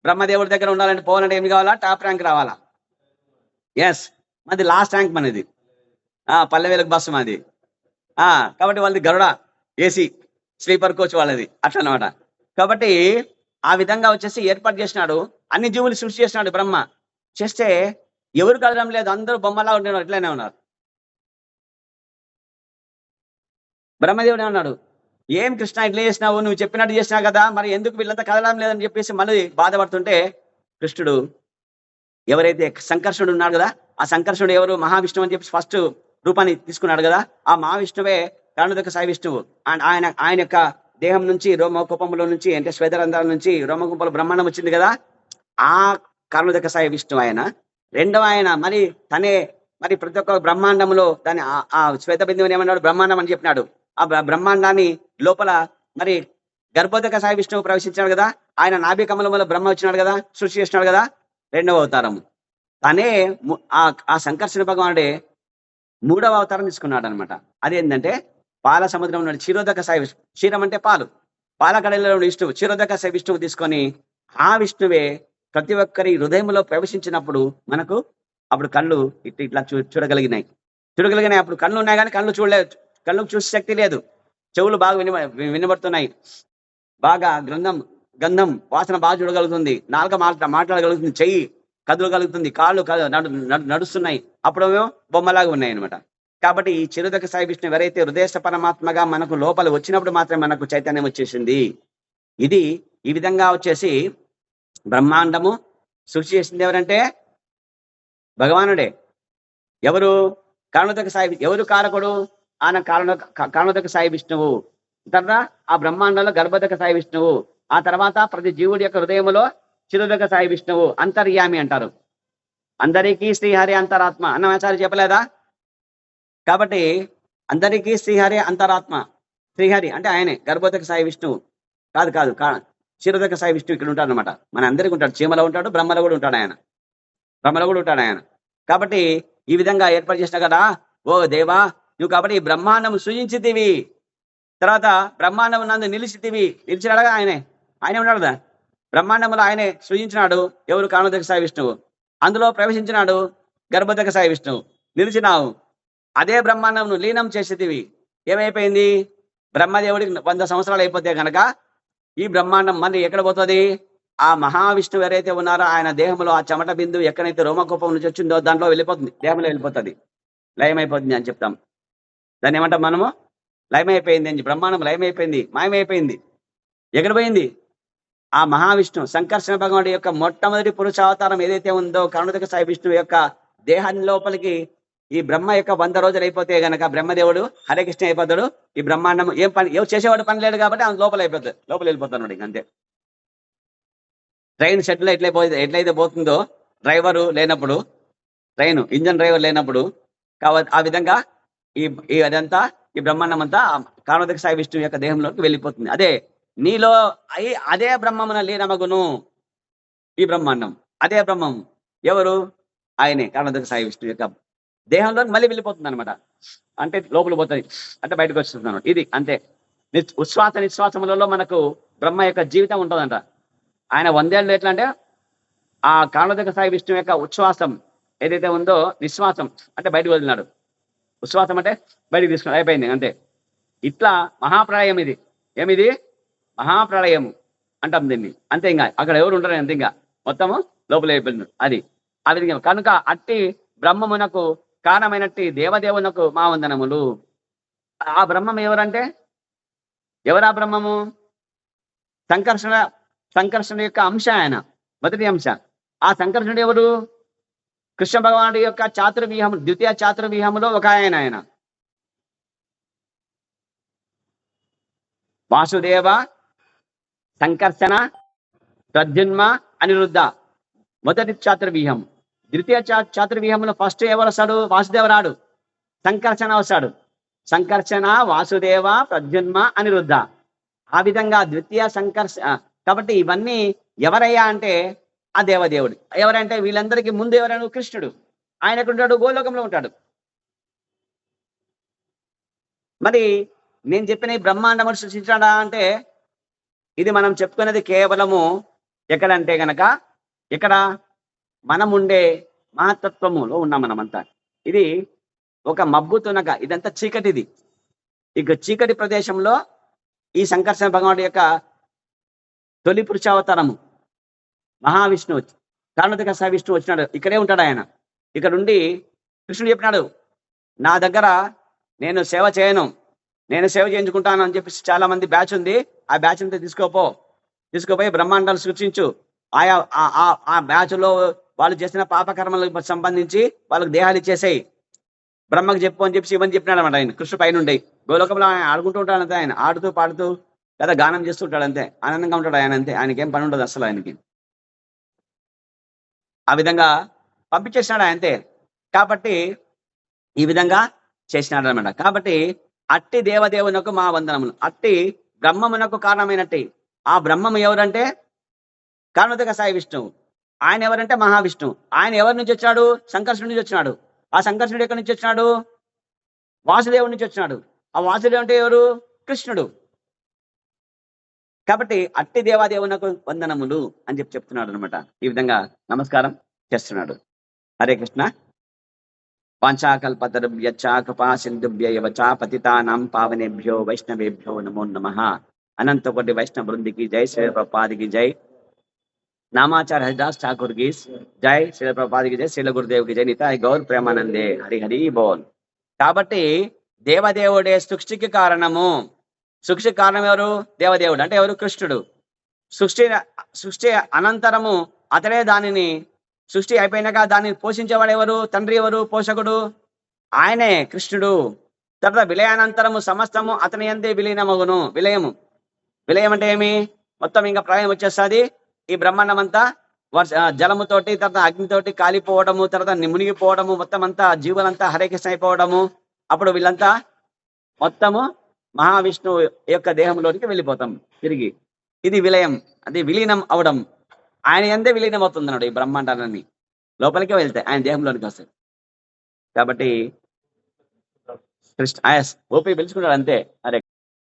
బ్రహ్మదేవుడి దగ్గర ఉండాలంటే, పోవాలంటే ఏమి కావాలా? టాప్ ర్యాంక్ రావాలా? ఎస్, మనది లాస్ట్ ర్యాంక్ మనది. పల్లెవేలకు బస్సు మాది. కాబట్టి వాళ్ళది గరుడ ఏసీ స్లీపర్ కోచ్ వాళ్ళది అట్లా అనమాట. కాబట్టి ఆ విధంగా వచ్చేసి ఏర్పాటు చేసినాడు. అన్ని జీవులు సృష్టి చేసినాడు బ్రహ్మ. చేస్తే ఎవరు కదలడం లేదు, అందరూ బొమ్మలా ఉండేవారు, ఇట్లానే ఉన్నారు. బ్రహ్మదేవుడు అన్నాడు, ఏం కృష్ణ ఇట్లా చేసినావు, నువ్వు చెప్పినట్టు చేసినావు కదా, మరి ఎందుకు వీళ్ళంతా కదలడం లేదని చెప్పేసి మళ్ళీ బాధపడుతుంటే కృష్ణుడు ఎవరైతే సంకర్షణుడు ఉన్నాడు కదా, ఆ సంకర్షణుడు ఎవరు, మహావిష్ణువు అని చెప్పి ఫస్ట్ రూపాన్ని తీసుకున్నాడు కదా, ఆ మహావిష్ణువే కర్ణుదక సాయి విష్ణువు. అండ్ ఆయన యొక్క దేహం నుంచి రోమకుపంలో నుంచి అంటే శ్వేతరంధ్రాల నుంచి రోమకుపంలో బ్రహ్మాండం వచ్చింది కదా, ఆ కర్ణుదక సాయి విష్ణువు ఆయన. రెండవ ఆయన మరి తనే మరి ప్రతి ఒక్క బ్రహ్మాండంలో దాని ఆ శ్వేత బిందువుని ఏమన్నాడు, బ్రహ్మాండం అని చెప్పినాడు. ఆ బ్రహ్మాండాన్ని లోపల మరి గర్భోదక సాయి విష్ణువు ప్రవేశించాడు కదా, ఆయన నాభి కమలంలో బ్రహ్మ వచ్చినాడు కదా, సృష్టి చేసినాడు కదా, రెండవ అవతారం. తనే ఆ సంకర్షణ భగవానుడే మూడవ అవతారం తీసుకున్నాడు అనమాట. అదేంటంటే పాల సముద్రం ఉన్నాడు క్షీరోదక సాయి విష్ణు, క్షీరం అంటే పాలు, పాల కడలో విష్ణువు, క్షీరోదక సాయి విష్ణువు తీసుకొని ఆ విష్ణువే ప్రతి ఒక్కరి హృదయంలో ప్రవేశించినప్పుడు మనకు అప్పుడు కళ్ళు ఇట్లా చూడగలిగినాయి. అప్పుడు కళ్ళు ఉన్నాయి కానీ కళ్ళు చూడలేదు, కళ్ళకు చూసే శక్తి లేదు. చెవులు బాగా వినబడుతున్నాయి, బాగా గంధం వాసన బాగా చూడగలుగుతుంది, నాలుక మాట్లాడగలుగుతుంది, చెయ్యి కదలగలుగుతుంది, కాళ్ళు నడుస్తున్నాయి. అప్పుడేమో బొమ్మలాగా ఉన్నాయి అనమాట. కాబట్టి ఈ చిరుదక సాయి విష్ణు ఎవరైతే హృదయస్థ పరమాత్మగా మనకు లోపల వచ్చినప్పుడు మాత్రమే మనకు చైతన్యం వచ్చేసింది. ఇది ఈ విధంగా వచ్చేసి బ్రహ్మాండము సృష్టి చేసింది ఎవరంటే భగవానుడే. ఎవరు? కర్ణోదక సాయి. ఎవరు కారకుడు? ఆయన కర్ణోదక సాయి విష్ణువు. తర్వాత ఆ బ్రహ్మాండంలో గర్భోదక సాయి విష్ణువు. ఆ తర్వాత ప్రతి జీవుడి యొక్క హృదయంలో చిరుదక సాయి విష్ణువు అంతర్యామి అంటారు. అందరికీ శ్రీహరి అంతరాత్మ అన్నమాచార్య చెప్పలేదా? కాబట్టి అందరికీ శ్రీహరి అంతరాత్మ. శ్రీహరి అంటే ఆయనే గర్భోదక సాయి విష్ణువు. కాదు క్షీరోదక సాయి విష్ణువు ఇక్కడ ఉంటాడు అనమాట. మన అందరికీ ఉంటాడు, చీమలో ఉంటాడు, బ్రహ్మలో కూడా ఉంటాడు ఆయన. కాబట్టి ఈ విధంగా ఏర్పాటు చేసిన కదా, ఓ దేవా నువ్వు కాబట్టి బ్రహ్మాండం సృజించితివి, తర్వాత బ్రహ్మాండం నందు నిలిచినాడుగా ఆయనే ఉన్నాడు కదా, బ్రహ్మాండంలో ఆయనే సృజించినాడు. ఎవరు? కర్ణోదక సాయి విష్ణువు. అందులో ప్రవేశించినాడు గర్భోదక సాయి విష్ణువు. నిలిచినావు. అదే బ్రహ్మాండం నువ్వు లీనం చేసేటివి. ఏమైపోయింది? బ్రహ్మదేవుడికి 100 సంవత్సరాలు అయిపోతే కనుక ఈ బ్రహ్మాండం మళ్ళీ ఎక్కడ పోతుంది? ఆ మహావిష్ణువు ఎవరైతే ఉన్నారో ఆయన దేహంలో ఆ చెమట బిందువు ఎక్కడైతే రోమకోపం నుంచి వచ్చిందో దాంట్లో వెళ్ళిపోతుంది, దేహంలో వెళ్ళిపోతుంది, లయమైపోతుంది అని చెప్తాం. దాన్ని ఏమంటాం మనము? లయమైపోయింది అని. బ్రహ్మాండం లయమైపోయింది, మాయమైపోయింది. ఎక్కడ పోయింది? ఆ మహావిష్ణు సంకర్షణ భగవానుడి యొక్క మొట్టమొదటి పురుషావతారం ఏదైతే ఉందో కర్ణోదక సాయి విష్ణువు యొక్క దేహాన్ని లోపలికి ఈ బ్రహ్మ యొక్క 100 రోజులు అయిపోతే గనక బ్రహ్మదేవుడు హరే కృష్ణ అయిపోతాడు. ఈ బ్రహ్మాండం ఏం చేసేవాడు పని లేడు కాబట్టి ఆయన లోపల వెళ్ళిపోతాడు. అంతే. ట్రైన్ షెడ్లో ఎట్లయితే పోతుందో డ్రైవరు లేనప్పుడు, ఇంజన్ డ్రైవర్ లేనప్పుడు, కాబట్టి ఆ విధంగా ఈ అదంతా ఈ బ్రహ్మాండం అంతా కర్ణోదక సాయి విష్ణువు యొక్క దేహంలోకి వెళ్ళిపోతుంది. అదే నీలో అదే బ్రహ్మమున లీనమగును. ఈ బ్రహ్మాండం అదే బ్రహ్మం. ఎవరు? ఆయనే కర్ణోదక సాయి విష్ణువు యొక్క దేహంలోకి మళ్ళీ వెళ్ళిపోతుంది అనమాట. అంటే లోపల పోతుంది అంటే బయటకు వస్తుంది అనమాట. ఇది అంతే. ఉచ్ఛ్వాస నిశ్వాసములలో మనకు బ్రహ్మ యొక్క జీవితం ఉంటుందంట. ఆయన 100 ఏళ్ళు ఎట్లా అంటే ఆ కర్ణోదక సాయి విష్ణువు యొక్క ఉచ్ఛ్వాసం ఏదైతే ఉందో, నిశ్వాసం అంటే బయటకు వదిలినాడు, ఉచ్ఛ్వాసం అంటే బయటకు తీసుకున్నాడు, అయిపోయింది అంతే. ఇట్లా మహాప్రళయం ఇది. ఏమిది? మహాప్రళయము అంటాం దీన్ని. అంతే. ఇంకా అక్కడ ఎవరు ఉండరు, అంతే. ఇంకా మొత్తము లోపల అయిపోయింది. అది ఆ విధంగా కనుక అట్టి బ్రహ్మమునకు కారణమైనట్టి దేవదేవునకు మా వందనములు. ఆ బ్రహ్మం ఎవరంటే ఎవరా బ్రహ్మము? సంకర్షణ యొక్క అంశ ఆయన, మొదటి అంశ. ఆ సంకర్షణుడు ఎవరు? కృష్ణ భగవానుడి యొక్క చాతుర్వ్యూహం, ద్వితీయ చాతుర్వ్యూహంలో ఒక ఆయన వాసుదేవ, సంకర్షణ, ప్రద్యుమ్న, అనిరుద్ధ మొదటి చాతుర్వ్యూహం. ద్వితీయ చాతుర్వ్యూహంలో ఫస్ట్ ఎవరు వస్తాడు? వాసుదేవ రాడు, సంకర్షణ వస్తాడు. సంకర్షణ, వాసుదేవ, ప్రద్యుమ్న, అనిరుద్ధ. ఆ విధంగా ద్వితీయ కాబట్టి ఇవన్నీ ఎవరయ్యా అంటే ఆ దేవదేవుడు. ఎవరంటే వీళ్ళందరికీ ముందు ఎవరైనా కృష్ణుడు. ఆయన ఎక్కడ ఉంటాడు? గోలోకంలో ఉంటాడు. మరి నేను చెప్పిన ఈ బ్రహ్మాండమును సృష్టించాడా అంటే ఇది మనం చెప్పుకునేది కేవలము ఎక్కడంటే గనక ఇక్కడ మనం ఉండే మహత్తత్వములో ఉన్నాం మనమంతా. ఇది ఒక మబ్బు తునక, ఇదంతా చీకటిది. ఇక చీకటి ప్రదేశంలో ఈ సంకర్షణ భగవానుడి యొక్క తొలి పురుషావతారము మహావిష్ణువు, కారణోదక విష్ణువు వచ్చినాడు. ఇక్కడే ఉంటాడు ఆయన. ఇక్కడుండి కృష్ణుడు చెప్పినాడు, నా దగ్గర నేను సేవ చేయను, నేను సేవ చేయించుకుంటాను అని చెప్పేసి చాలా మంది బ్యాచ్ ఉంది, ఆ బ్యాచ్ అంతా తీసుకుపోయి బ్రహ్మాండాలు సృష్టించు. ఆయా ఆ బ్యాచ్ లో వాళ్ళు చేసిన పాపకర్మలకు సంబంధించి వాళ్ళకి దేహాలు ఇచ్చేసాయి, బ్రహ్మకు చెప్పు అని చెప్పి శివని చెప్పినాడు అనమాట. ఆయన కృష్ణ పైన ఉండే గోలోకంలో ఆయన ఆడుకుంటూ ఉంటాడు అంతే, ఆయన ఆడుతూ పాడుతూ లేదా గానం చేస్తూ ఉంటాడు అంతే, ఆనందంగా ఉంటాడు ఆయన అంతే, ఆయనకేం పని ఉండదు అసలు ఆయనకి. ఆ విధంగా పంపించేసినాడు ఆయన అంతే. కాబట్టి ఈ విధంగా చేసినాడు అనమాట. కాబట్టి అట్టి దేవదేవునకు మా వందనములు. అట్టి బ్రహ్మమునకు కారణమైనట్టి ఆ బ్రహ్మము ఎవరంటే కారణోదక సాయి విష్ణువు. ఆయన ఎవరంటే మహావిష్ణువు. ఆయన ఎవరి నుంచి వచ్చినాడు? సంకర్షణ నుంచి వచ్చినాడు. ఆ సంకర్షణుడు ఎక్కడి నుంచి వచ్చినాడు? వాసుదేవుడి నుంచి వచ్చినాడు. ఆ వాసుదేవుడు అంటే ఎవరు? కృష్ణుడు. కాబట్టి అట్టి దేవాదేవునకు వందనములు అని చెప్తున్నాడు అనమాట. ఈ విధంగా నమస్కారం చేస్తున్నాడు. హరే కృష్ణ. వాంఛాకల్పతరుభ్యశ్చ కృపా సింధుభ్యైవ చ పతితానాం పావనేభ్యో వైష్ణవేభ్యో నమో నమః. అనంత కోటి వైష్ణవ బృందికి జై, శ్రీ ప్రభుపాదికి జై, నామాచార్య హరిదాస్ ఠాకూర్ కి జై, శ్రీ ప్రభుపాదికి జై, శ్రీల గురుదేవుకి జై, నితాయ్ గౌర్ ప్రేమానందే, హరి హరి బోల్. కాబట్టి దేవదేవుడే సృష్టికి కారణము. సృష్టికి కారణం ఎవరు? దేవదేవుడు. అంటే ఎవరు? కృష్ణుడు. సృష్టి అనంతరము అతడే దానిని, సృష్టి అయిపోయినాక దాన్ని పోషించేవాడు ఎవరు? తండ్రి ఎవరు? పోషకుడు ఆయనే, కృష్ణుడు. తర్వాత విలయానంతరము సమస్తము అతని యందే విలీనమగును. విలయం అంటే ఏమి? మొత్తం ఇంకా ప్రళయం వచ్చేస్తుంది. ఈ బ్రహ్మాండం అంతా జలముతోటి, తర్వాత అగ్నితోటి కాలిపోవడము, తర్వాత మునిగిపోవడము, మొత్తం అంతా జీవులంతా హరే కృష్ణ అయిపోవడము. అప్పుడు వీళ్ళంతా మొత్తము మహావిష్ణువు యొక్క దేహంలోనికి వెళ్ళిపోతాం తిరిగి. ఇది విలయం, అది విలీనం అవడం. ఆయన ఎందే విలీనం అవుతుంది అన్నాడు. ఈ బ్రహ్మాండాలన్నీ లోపలికే వెళ్తాయి, ఆయన దేహంలోనికి వస్తాయి. కాబట్టి కృష్ణ ఓపి పిలుచుకున్నాడు అంతే. అరే